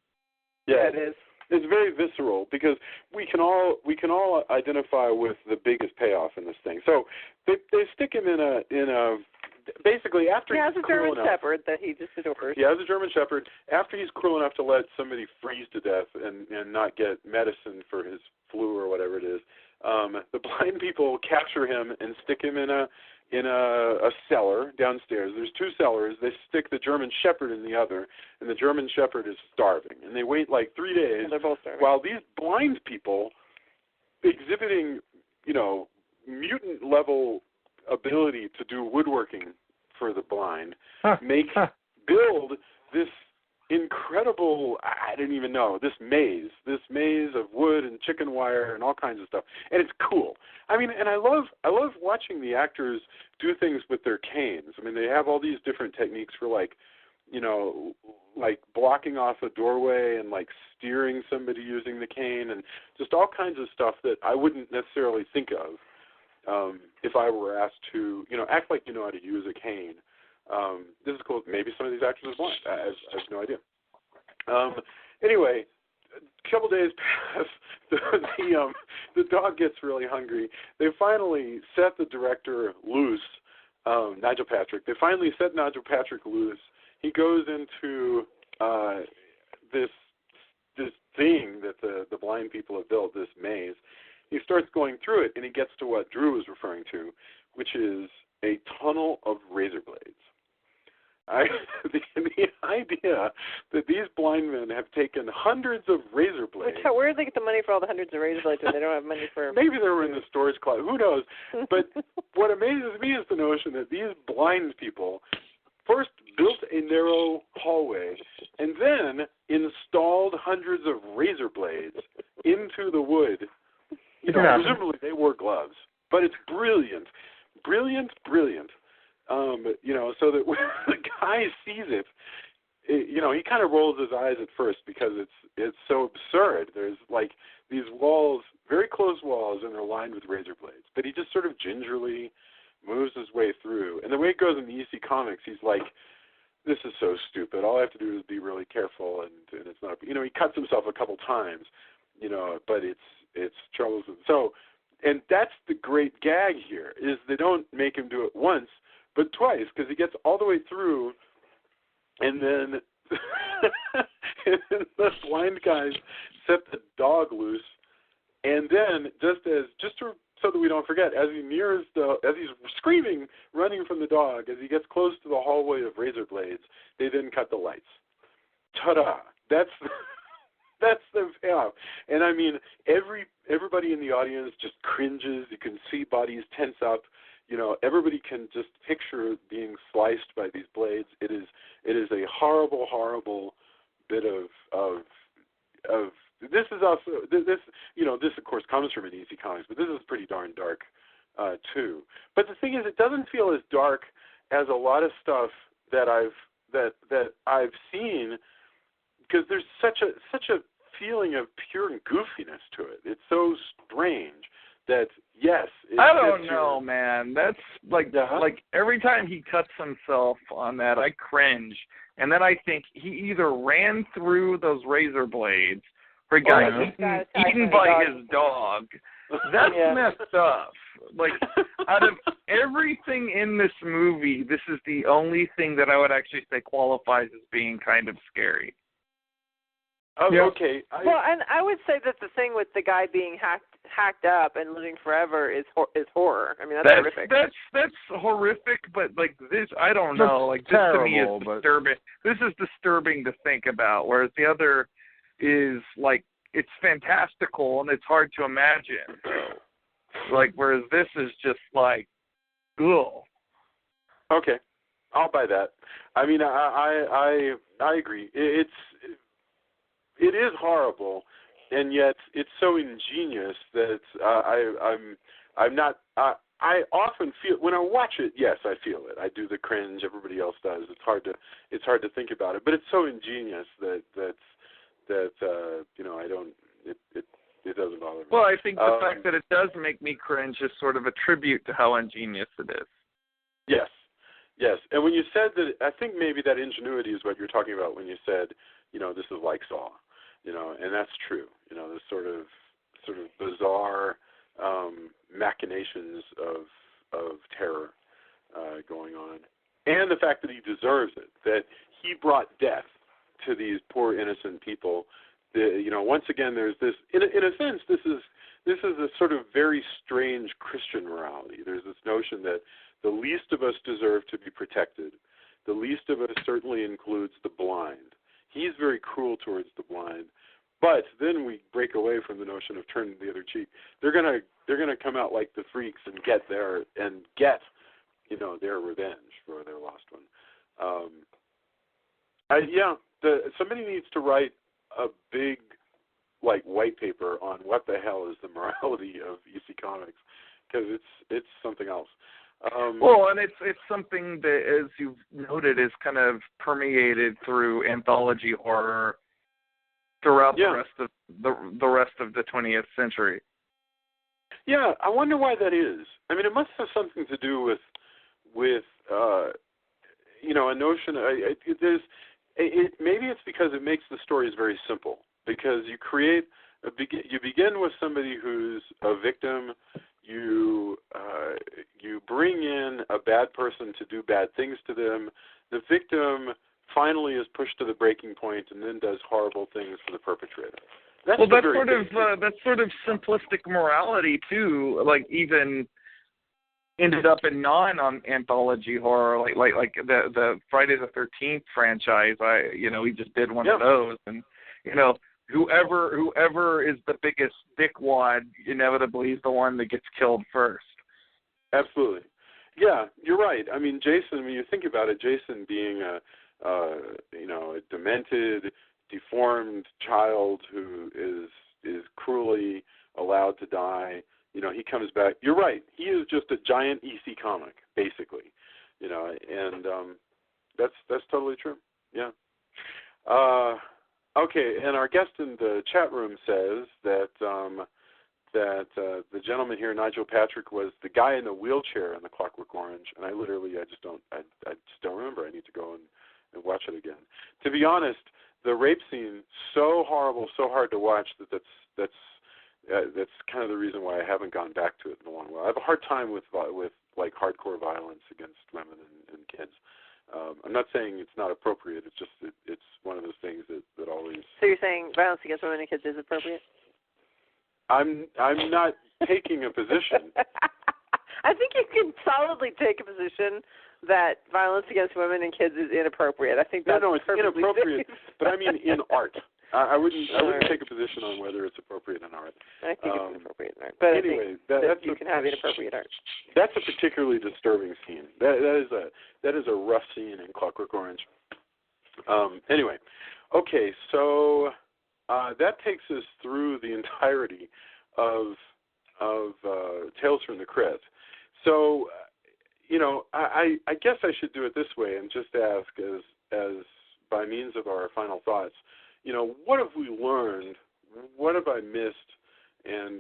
[SPEAKER 2] Yeah, it is. It's very visceral because we can all identify with the biggest payoff in this thing. So they stick him in a basically after
[SPEAKER 5] he has
[SPEAKER 2] he's
[SPEAKER 5] a German
[SPEAKER 2] cruel enough,
[SPEAKER 5] Shepherd that he just adores.
[SPEAKER 2] He has a German Shepherd. After he's cruel enough to let somebody freeze to death and not get medicine for his flu or whatever it is, the blind people capture him and stick him in a cellar downstairs. There's two cellars. They stick the German Shepherd in the other, and the German Shepherd is starving. And they wait like 3 days while these blind people, exhibiting, mutant level ability to do woodworking for the blind, build this incredible, I didn't even know, this maze of wood and chicken wire and all kinds of stuff. And it's cool. I mean, and I love watching the actors do things with their canes. I mean, they have all these different techniques for like blocking off a doorway and like steering somebody using the cane and just all kinds of stuff that I wouldn't necessarily think of if I were asked to, act like you know how to use a cane. This is cool. Maybe some of these actors are blind. I have no idea. Anyway, a couple days pass. The dog gets really hungry. They finally set the director loose, Nigel Patrick. They finally set Nigel Patrick loose. He goes into this thing that the blind people have built, this maze. He starts going through it, and he gets to what Drew was referring to, which is a tunnel of razor blades. The idea that these blind men have taken hundreds of razor blades.
[SPEAKER 5] Where did they get the money for all the hundreds of razor blades when they don't have money for...
[SPEAKER 2] Maybe they were in the storage closet. Who knows? But what amazes me is the notion that these blind people first built a narrow hallway and then installed hundreds of razor blades into the wood. Presumably they wore gloves, but it's brilliant. So that when the guy sees it, he kind of rolls his eyes at first because it's so absurd. There's like these walls, very close walls, and they're lined with razor blades. But he just sort of gingerly moves his way through. And the way it goes in the EC Comics, he's like, this is so stupid. All I have to do is be really careful, and it's not, he cuts himself a couple times, but it's troublesome. So, and that's the great gag here, is they don't make him do it once, but twice, because he gets all the way through, and then the blind guys set the dog loose, and then so that we don't forget, as he's screaming, running from the dog, as he gets close to the hallway of razor blades, they then cut the lights. Ta-da! That's the payoff. And I mean, everybody in the audience just cringes. You can see bodies tense up. Everybody can just picture being sliced by these blades. It is a horrible, horrible bit of this is also this of course comes from an EC Comics, but this is pretty darn dark too. But the thing is, it doesn't feel as dark as a lot of stuff that I've seen, because there's such a feeling of pure goofiness to it. It's so strange that
[SPEAKER 3] I don't know, man. That's like every time he cuts himself on that, I cringe, and then I think he either ran through those razor blades or got eaten by his dog. That's messed up. Like, out of everything in this movie, this is the only thing that I would actually say qualifies as being kind of scary.
[SPEAKER 2] Oh, yeah. Okay.
[SPEAKER 5] Well, and I would say that the thing with the guy being hacked up and living forever is horror. I mean, that's horrific.
[SPEAKER 3] That's horrific, but like this, I don't know. Like, this to me is disturbing. This is disturbing to think about. Whereas the other, is like, it's fantastical and it's hard to imagine. Like, whereas this is just like, ugh.
[SPEAKER 2] Okay, I'll buy that. I mean, I agree. It is horrible, and yet it's so ingenious that I'm not. I often feel when I watch it. Yes, I feel it. I do the cringe. Everybody else does. It's hard to think about it, but it's so ingenious that I don't. It doesn't bother me.
[SPEAKER 3] Well, I think the fact that it does make me cringe is sort of a tribute to how ingenious it is.
[SPEAKER 2] Yes. Yes, and when you said that, I think maybe that ingenuity is what you're talking about when you said, this is like Saw, and that's true. This sort of bizarre machinations of terror going on, and the fact that he deserves it, that he brought death to these poor innocent people. Once again, there's this. In a sense, this is a sort of very strange Christian morality. There's this notion that the least of us deserve to be protected. The least of us certainly includes the blind. He's very cruel towards the blind. But then we break away from the notion of turning the other cheek. They're gonna come out like the freaks and get their revenge for their lost one. Somebody needs to write a big white paper on what the hell is the morality of EC Comics, because it's something else.
[SPEAKER 3] And it's something that, as you've noted, is kind of permeated through anthology horror throughout the rest of the 20th century.
[SPEAKER 2] Yeah, I wonder why that is. I mean, it must have something to do with a notion. Maybe it's because it makes the stories very simple. Because you begin with somebody who's a victim. You bring in a bad person to do bad things to them. The victim finally is pushed to the breaking point and then does horrible things for the perpetrator. That's sort of simplistic morality too. Like, even ended up in non-anthology horror, like the Friday the 13th franchise. We just did one of those, and whoever is the biggest dickwad inevitably is the one that gets killed first. Absolutely. Yeah, you're right. I mean, Jason, when you think about it, Jason being a demented, deformed child who is cruelly allowed to die, he comes back. You're right. He is just a giant EC comic, basically, and that's totally true. Yeah. Okay, and our guest in the chat room says that the gentleman here, Nigel Patrick, was the guy in the wheelchair in the Clockwork Orange, and I just don't remember. I need to go and watch it again. To be honest, the rape scene, so horrible, so hard to watch that's kind of the reason why I haven't gone back to it in a long while. I have a hard time with like hardcore violence against women and kids. I'm not saying it's not appropriate. It's just it's one of those things that always.
[SPEAKER 5] So you're saying violence against women and kids is appropriate?
[SPEAKER 2] I'm not taking a position.
[SPEAKER 5] I think you can solidly take a position that violence against women and kids is inappropriate. I think that's
[SPEAKER 2] it's inappropriate. But I mean, in art, I wouldn't take a position on whether it's appropriate in art.
[SPEAKER 5] I think it's inappropriate in art. But
[SPEAKER 2] anyway,
[SPEAKER 5] you can have inappropriate art.
[SPEAKER 2] That's a particularly disturbing scene. That is a rough scene in Clockwork Orange. Anyway, okay, so that takes us through the entirety of Tales from the Crypt. So, I guess I should do it this way and just ask, as by means of our final thoughts, what have we learned? What have I missed? And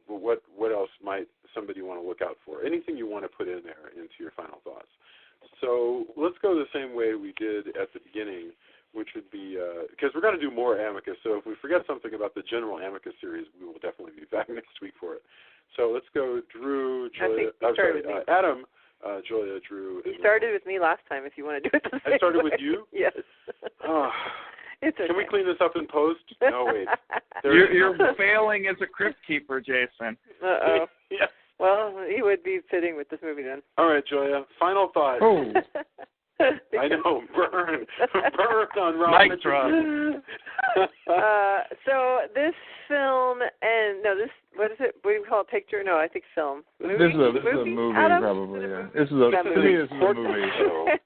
[SPEAKER 2] what else might somebody want to look out for? Anything you want to put in there into your final thoughts. So let's go the same way we did at the beginning, which would be because we're going to do more Amicus. So if we forget something about the general Amicus series, we will definitely be back next week for it. So let's go, Drew, Julia. Adam, Julia, Drew.
[SPEAKER 5] You started with me last time. If you want to do it the same
[SPEAKER 2] I started
[SPEAKER 5] way.
[SPEAKER 2] with you.
[SPEAKER 5] Yes.
[SPEAKER 2] Oh.
[SPEAKER 5] It's okay.
[SPEAKER 2] Can we clean this up in post? No, wait.
[SPEAKER 3] You're failing as a Crypt Keeper, Jason.
[SPEAKER 5] Uh-oh.
[SPEAKER 2] Yeah.
[SPEAKER 5] Well, he would be fitting with this movie then.
[SPEAKER 2] All right, Julia. Final thoughts.
[SPEAKER 4] Oh.
[SPEAKER 2] I know, burn on Rob
[SPEAKER 3] Mic
[SPEAKER 2] Mitchell.
[SPEAKER 5] drop. So this film what is it? What do you call it? Picture? No, I think film. Movie?
[SPEAKER 4] This is a movie,
[SPEAKER 5] Adam?
[SPEAKER 4] probably. Yeah.
[SPEAKER 5] Movie?
[SPEAKER 4] This is a movie.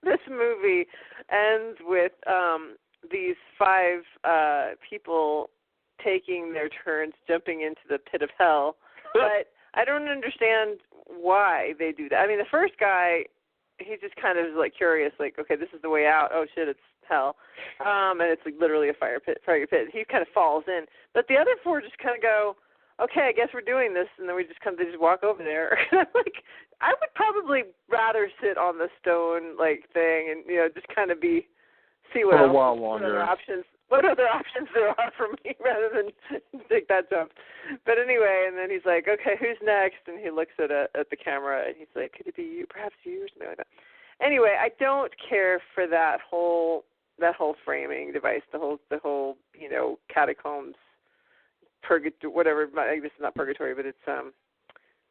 [SPEAKER 5] This movie ends with these 5 people taking their turns jumping into the pit of hell, but I don't understand why they do that. I mean, the first guy, he just kind of is like curious, like, okay, this is the way out. Oh shit, it's hell, and it's like literally a fire pit. He kind of falls in, but the other 4 just kind of go, okay, I guess we're doing this, and then they just walk over there. Like, I would probably rather sit on the stone like thing and just kind of see what
[SPEAKER 4] for
[SPEAKER 5] else,
[SPEAKER 4] a while longer.
[SPEAKER 5] what other options there are for me rather than take that jump. But anyway, and then he's like, okay, who's next? And he looks at the camera and he's like, could it be you? Perhaps you, or something like that. Anyway, I don't care for that whole framing device, the whole catacombs, purgatory, whatever. I guess it's not purgatory, but it's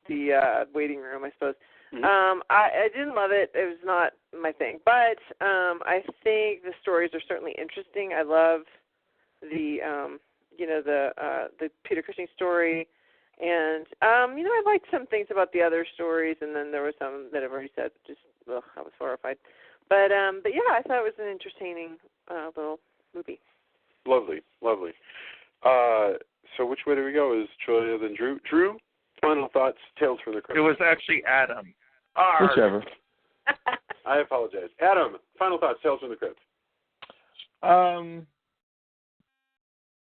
[SPEAKER 5] the waiting room, I suppose.
[SPEAKER 2] Mm-hmm.
[SPEAKER 5] I didn't love it. It was not my thing, but I think the stories are certainly interesting. I love the Peter Cushing story, and I liked some things about the other stories, and then there were some that I've already said. Just I was horrified, but yeah, I thought it was an entertaining little movie.
[SPEAKER 2] Lovely. So which way do we go? Is Julia then Drew? Drew, final thoughts, Tales from the Crypt.
[SPEAKER 3] It was actually Adam.
[SPEAKER 4] Whichever.
[SPEAKER 2] I apologize. Adam, final thoughts, Tales from the Crypt.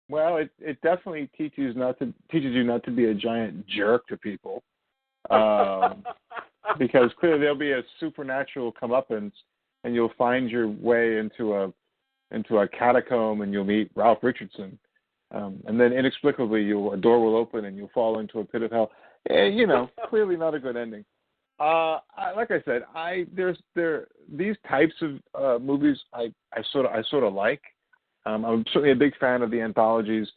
[SPEAKER 4] Well, it definitely teaches you not to be a giant jerk to people, because clearly there'll be a supernatural comeuppance, and you'll find your way into a catacomb, and you'll meet Ralph Richardson, and then inexplicably a door will open, and you'll fall into a pit of hell. Clearly not a good ending. Like I said, these types of movies I sort of like. I'm certainly a big fan of the anthologies,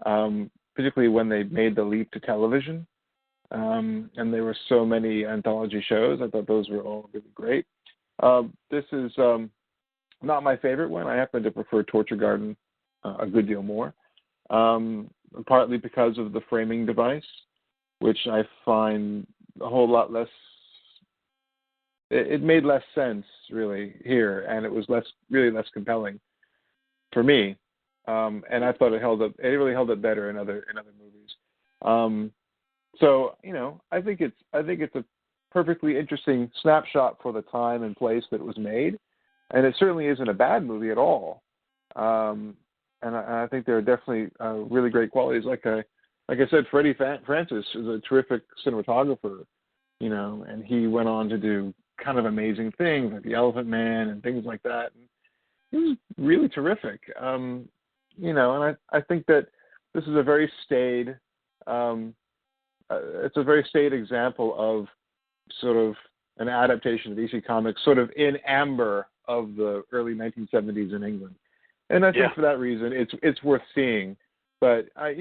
[SPEAKER 4] particularly when they made the leap to television, and there were so many anthology shows. I thought those were all really great. This is not my favorite one. I happen to prefer Torture Garden a good deal more, partly because of the framing device, which I find a whole lot less. It made less sense really here, and it was really less compelling for me. And I thought it really held up better in other movies. So I think it's a perfectly interesting snapshot for the time and place that it was made, and it certainly isn't a bad movie at all. And I think there are definitely really great qualities. Like I said, Freddie Francis is a terrific cinematographer, and he went on to do kind of amazing things like The Elephant Man and things like that. And it was really terrific. And I think that this is a very staid, it's a very staid example of sort of an adaptation of EC Comics, sort of in amber of the early 1970s in England. And I think for that reason, it's worth seeing. But I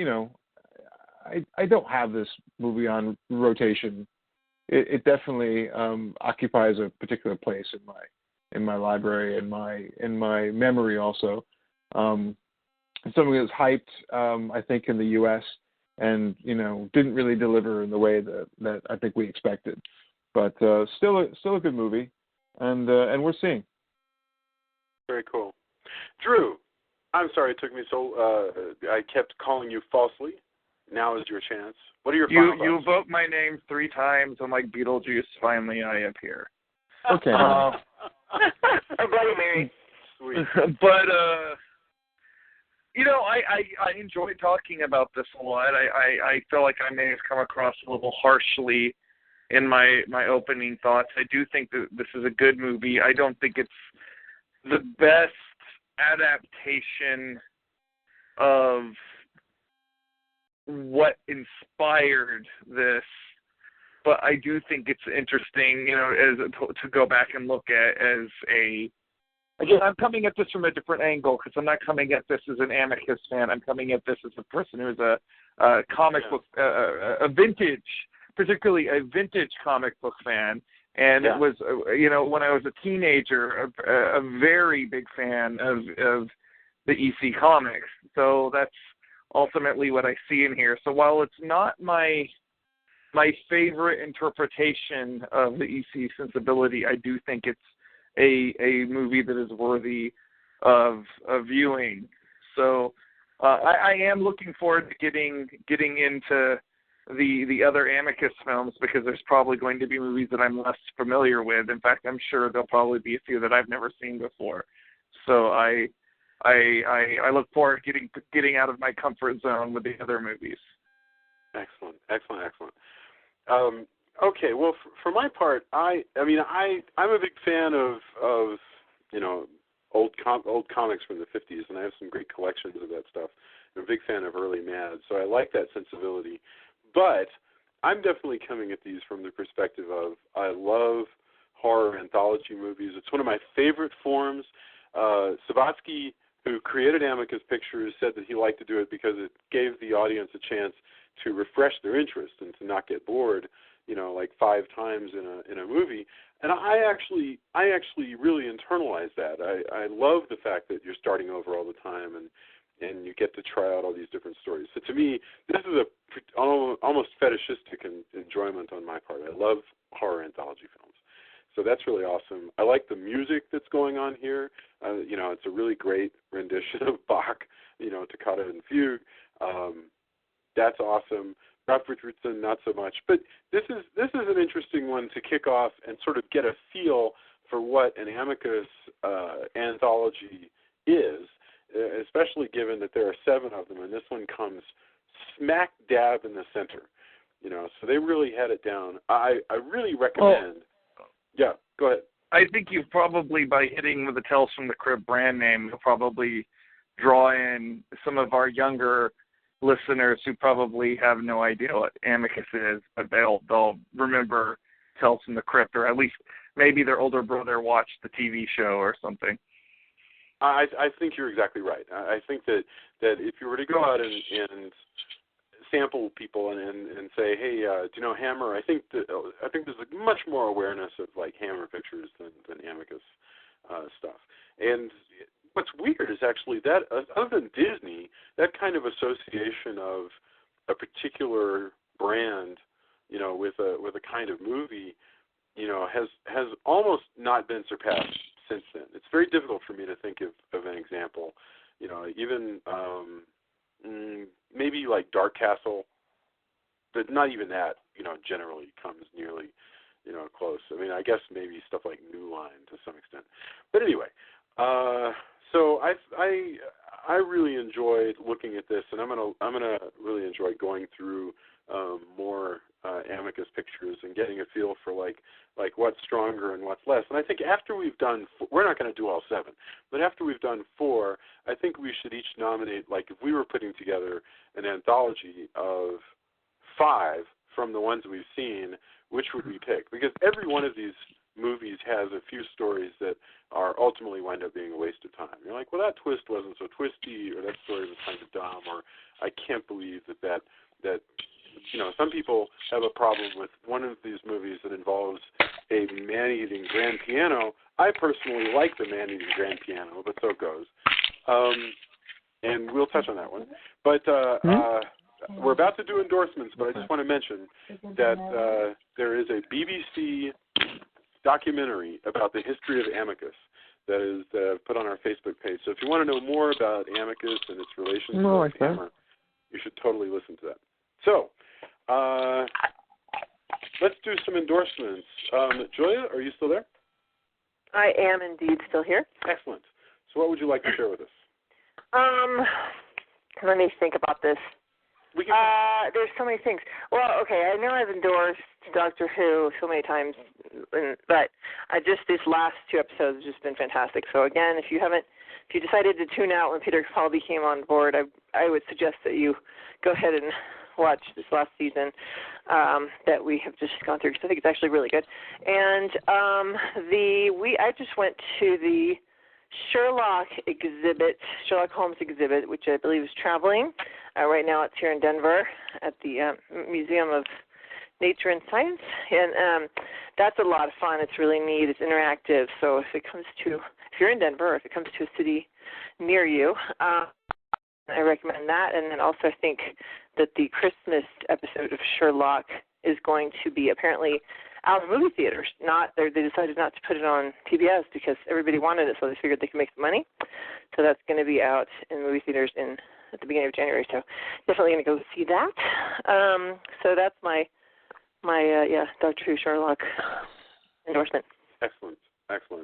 [SPEAKER 4] don't have this movie on rotation. It definitely occupies a particular place in my library, in my memory also. Something that was hyped, I think, in the U.S. and didn't really deliver in the way that I think we expected. But still a good movie, and we're seeing.
[SPEAKER 2] Very cool. Drew, I'm sorry it took me so. I kept calling you falsely. Now is your chance. What are your final thoughts?
[SPEAKER 3] You evoked my name 3 times, and like Beetlejuice, finally I appear.
[SPEAKER 4] Okay.
[SPEAKER 5] I'm Bloody Mary.
[SPEAKER 2] Sweet.
[SPEAKER 3] But I enjoy talking about this a lot. I feel like I may have come across a little harshly in my opening thoughts. I do think that this is a good movie. I don't think it's the best adaptation of what inspired this, but I do think it's interesting, to go back and look at as again, I'm coming at this from a different angle because I'm not coming at this as an Amicus fan. I'm coming at this as a person who's a comic book, particularly a vintage comic book fan, And it was, when I was a teenager, a very big fan of the EC comics. So that's ultimately what I see in here. So while it's not my favorite interpretation of the EC sensibility, I do think it's a movie that is worthy of viewing. So I am looking forward to getting into the other Amicus films, because there's probably going to be movies that I'm less familiar with. In fact, I'm sure there'll probably be a few that I've never seen before. So I look forward to getting out of my comfort zone with the other movies.
[SPEAKER 2] Excellent. Okay, well, for my part, I'm a big fan of old comics from the 50s, and I have some great collections of that stuff. I'm a big fan of early Mad, so I like that sensibility. But I'm definitely coming at these from the perspective of, I love horror anthology movies. It's one of my favorite forms. Sabatsky, who created Amicus Pictures, said that he liked to do it because it gave the audience a chance to refresh their interest and to not get bored, like 5 times in a movie. And I actually really internalize that. I love the fact that you're starting over all the time and you get to try out all these different stories. So to me, this is a almost fetishistic enjoyment on my part. I love horror anthology films. So that's really awesome. I like the music that's going on here. It's a really great rendition of Bach, Toccata and Fugue. That's awesome. Ralph Richardson, not so much. But this is an interesting one to kick off and sort of get a feel for what an Amicus anthology is, especially given that there are 7 of them, and this one comes smack dab in the center. So they really had it down. I really recommend. Yeah, go ahead.
[SPEAKER 3] I think you've probably, by hitting with the Tales from the Crypt brand name, you'll probably draw in some of our younger listeners who probably have no idea what Amicus is, but they'll remember Tales from the Crypt, or at least maybe their older brother watched the TV show or something.
[SPEAKER 2] I think you're exactly right. I think that if you were to go out and sample people and say, hey, do you know Hammer? I think there's much more awareness of like Hammer Pictures than Amicus stuff. And what's weird is actually that other than Disney, that kind of association of a particular brand, with a kind of movie, has almost not been surpassed since then. It's very difficult for me to think of an example. Even maybe like Dark Castle, but not even that, generally comes nearly, close. I mean, I guess maybe stuff like New Line to some extent. But anyway, so I really enjoyed looking at this, and I'm gonna really enjoy going through more Amicus Pictures and getting a feel for like what's stronger and what's less. And I think after we've done, we're not going to do all 7, but after we've done 4, I think we should each nominate, like if we were putting together an anthology of 5 from the ones we've seen, which would we pick? Because every one of these movies has a few stories that are ultimately wind up being a waste of time. You're like, well, that twist wasn't so twisty, or that story was kind of dumb, or I can't believe that some people have a problem with one of these movies that involves a man-eating grand piano. I personally like the man-eating grand piano, but so it goes. And we'll touch on that one. But we're about to do endorsements, but I just want to mention that there is a BBC documentary about the history of Amicus that is put on our Facebook page. So if you want to know more about Amicus and its relations with Hammer, you should totally listen to that. So let's do some endorsements. Julia, are you still there?
[SPEAKER 5] I am indeed still here.
[SPEAKER 2] Excellent. So what would you like to share with us?
[SPEAKER 5] Let me think about this. There's so many things. Well, okay, I know I've endorsed Doctor Who so many times, but just these last 2 episodes have just been fantastic. So again, if you decided to tune out when Peter Cushing came on board, I would suggest that you go ahead and watch this last season that we have just gone through, because I think it's actually really good. And I just went to the Sherlock Holmes exhibit, which I believe is traveling. Right now it's here in Denver at the Museum of nature and science, and that's a lot of fun. It's really neat. It's interactive. So if you're in Denver, or if it comes to a city near you, I recommend that. And then also I think that the Christmas episode of Sherlock is going to be apparently out in movie theaters. They decided not to put it on PBS because everybody wanted it, so they figured they could make some money. So that's going to be out in movie theaters at the beginning of January. So definitely going to go see that. So that's my Dr. Who Sherlock endorsement.
[SPEAKER 2] Excellent.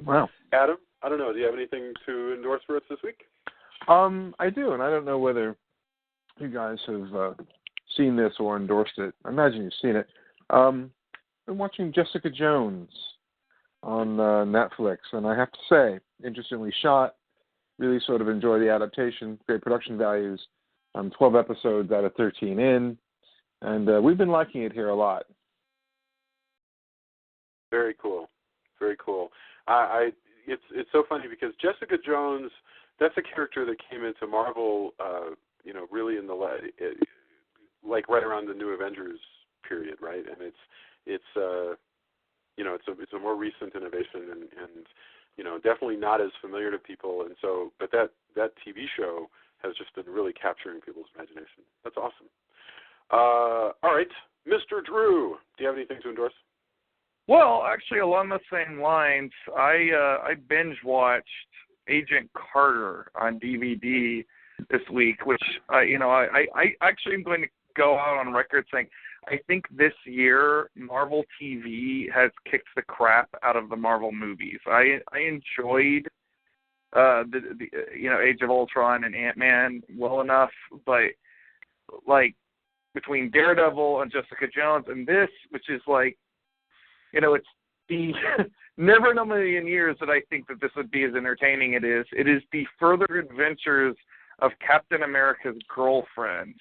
[SPEAKER 4] Wow.
[SPEAKER 2] Adam, I don't know. Do you have anything to endorse for us this week?
[SPEAKER 4] I do, and I don't know whether you guys have seen this or endorsed it. I imagine you've seen it. I've been watching Jessica Jones on Netflix, and I have to say, interestingly shot, really sort of enjoy the adaptation, great production values. 12 episodes out of 13 in, and we've been liking it here a lot.
[SPEAKER 2] Very cool. It's so funny because Jessica Jones, that's a character that came into Marvel, really in the like right around the New Avengers period, right? And it's a more recent innovation, and definitely not as familiar to people. And so, but that TV show has just been really capturing people's imagination. That's awesome. All right, Mr. Drew, do you have anything to endorse?
[SPEAKER 3] Well, actually, along the same lines, I binge watched Agent Carter on DVD this week, which I actually am going to go out on record saying I think this year Marvel TV has kicked the crap out of the Marvel movies. I enjoyed the Age of Ultron and Ant-Man well enough, but like between Daredevil and Jessica Jones and this, which is like, it's the never in a million years that I think that this would be as entertaining it is. It is the further adventures of Captain America's girlfriend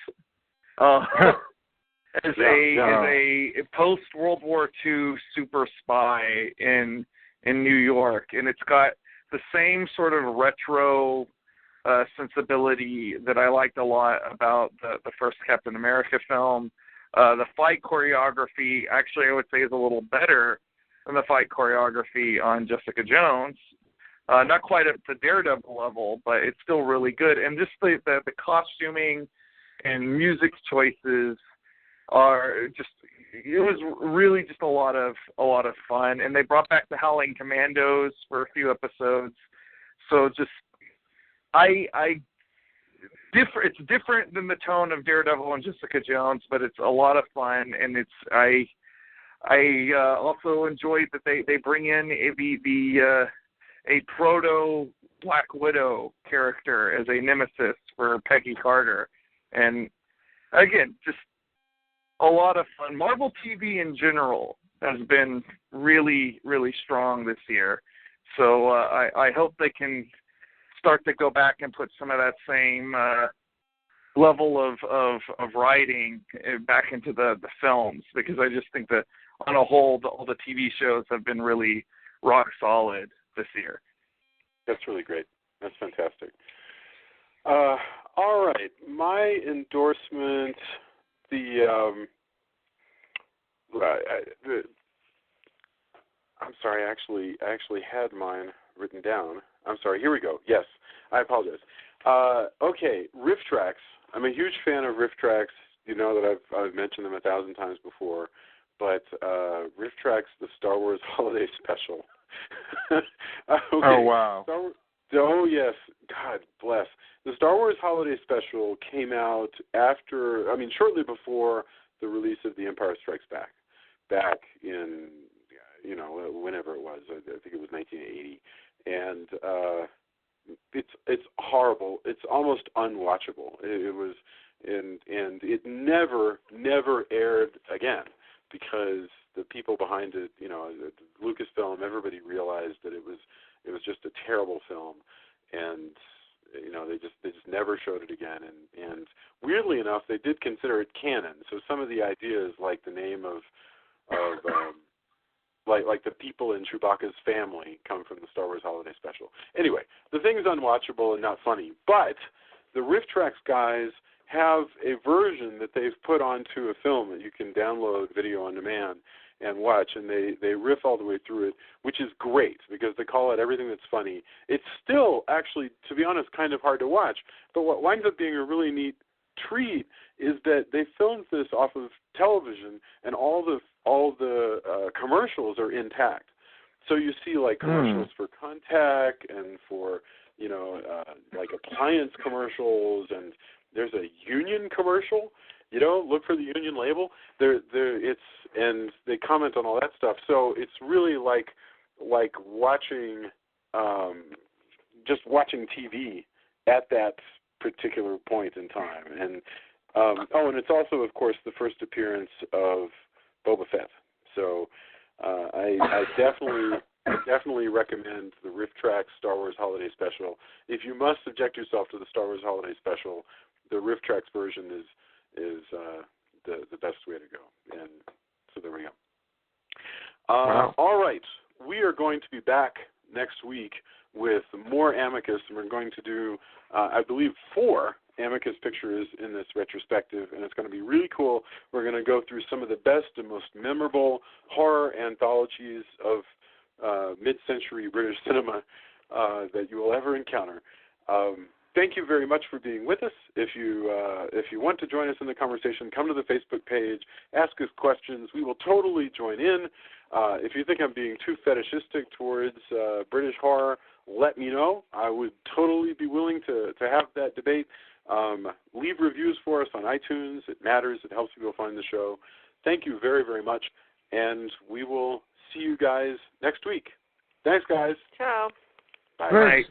[SPEAKER 3] as a post-World War II super spy in New York. And it's got the same sort of retro sensibility that I liked a lot about the first Captain America film. The fight choreography, actually, I would say, is a little better than the fight choreography on Jessica Jones. Not quite at the Daredevil level, but it's still really good. And just the costuming and music choices are just, it was really just a lot of fun. And they brought back the Howling Commandos for a few episodes. So just, it's different than the tone of Daredevil and Jessica Jones, but it's a lot of fun, and I also enjoyed that they bring in a proto Black Widow character as a nemesis for Peggy Carter, and again, just a lot of fun. Marvel TV in general has been really, really strong this year, so I hope they can start to go back and put some of that same level of writing back into the films, because I just think that on a whole, all the TV shows have been really rock solid this year.
[SPEAKER 2] That's really great. That's fantastic. All right, my endorsement, I'm sorry, I actually had mine written down. I'm sorry, here we go. Yes, I apologize. Okay, riff tracks. I'm a huge fan of riff tracks. You know that I've mentioned them 1,000 times before, but riff tracks, the Star Wars Holiday Special. Okay.
[SPEAKER 4] Oh, wow.
[SPEAKER 2] Oh, yes. God bless. The Star Wars Holiday Special came out shortly before the release of The Empire Strikes back in, whenever it was. I think it was 1980. And it's horrible. It's almost unwatchable. It was, and it never aired again, because the people behind it, Lucasfilm, everybody realized that it was just a terrible film, and they just never showed it again. And weirdly enough, they did consider it canon. So some of the ideas, like the name of like the people in Chewbacca's family, come from the Star Wars Holiday Special. Anyway, the thing is unwatchable and not funny, but the riff tracks guys have a version that they've put onto a film that you can download video on demand and watch, and they riff all the way through it, which is great because they call out everything that's funny. It's still actually, to be honest, kind of hard to watch, but what winds up being a really neat treat is that they filmed this off of television, and all the commercials are intact. So you see like commercials for Contact and for like appliance commercials, and there's a Union commercial. Look for the Union label. And they comment on all that stuff. So it's really like watching, just watching TV at that particular point in time. And and it's also, of course, the first appearance of Boba Fett. So I definitely recommend the Riff Tracks Star Wars Holiday Special. If you must subject yourself to the Star Wars Holiday Special, the Riff Tracks version is the best way to go. And so there we go.
[SPEAKER 3] Wow.
[SPEAKER 2] All right. We are going to be back next week with more Amicus, and we're going to do, I believe, 4 Amicus pictures in this retrospective, and it's going to be really cool. We're going to go through some of the best and most memorable horror anthologies of mid-century British cinema that you will ever encounter. Thank you very much for being with us. If you want to join us in the conversation, come to the Facebook page, ask us questions. We will totally join in. If you think I'm being too fetishistic towards British horror, let me know. I would totally be willing to have that debate. Leave reviews for us on iTunes. It matters. It helps people find the show. Thank you very, very much, and we will see you guys next week. Thanks, guys.
[SPEAKER 5] Ciao.
[SPEAKER 2] Bye.
[SPEAKER 3] Right.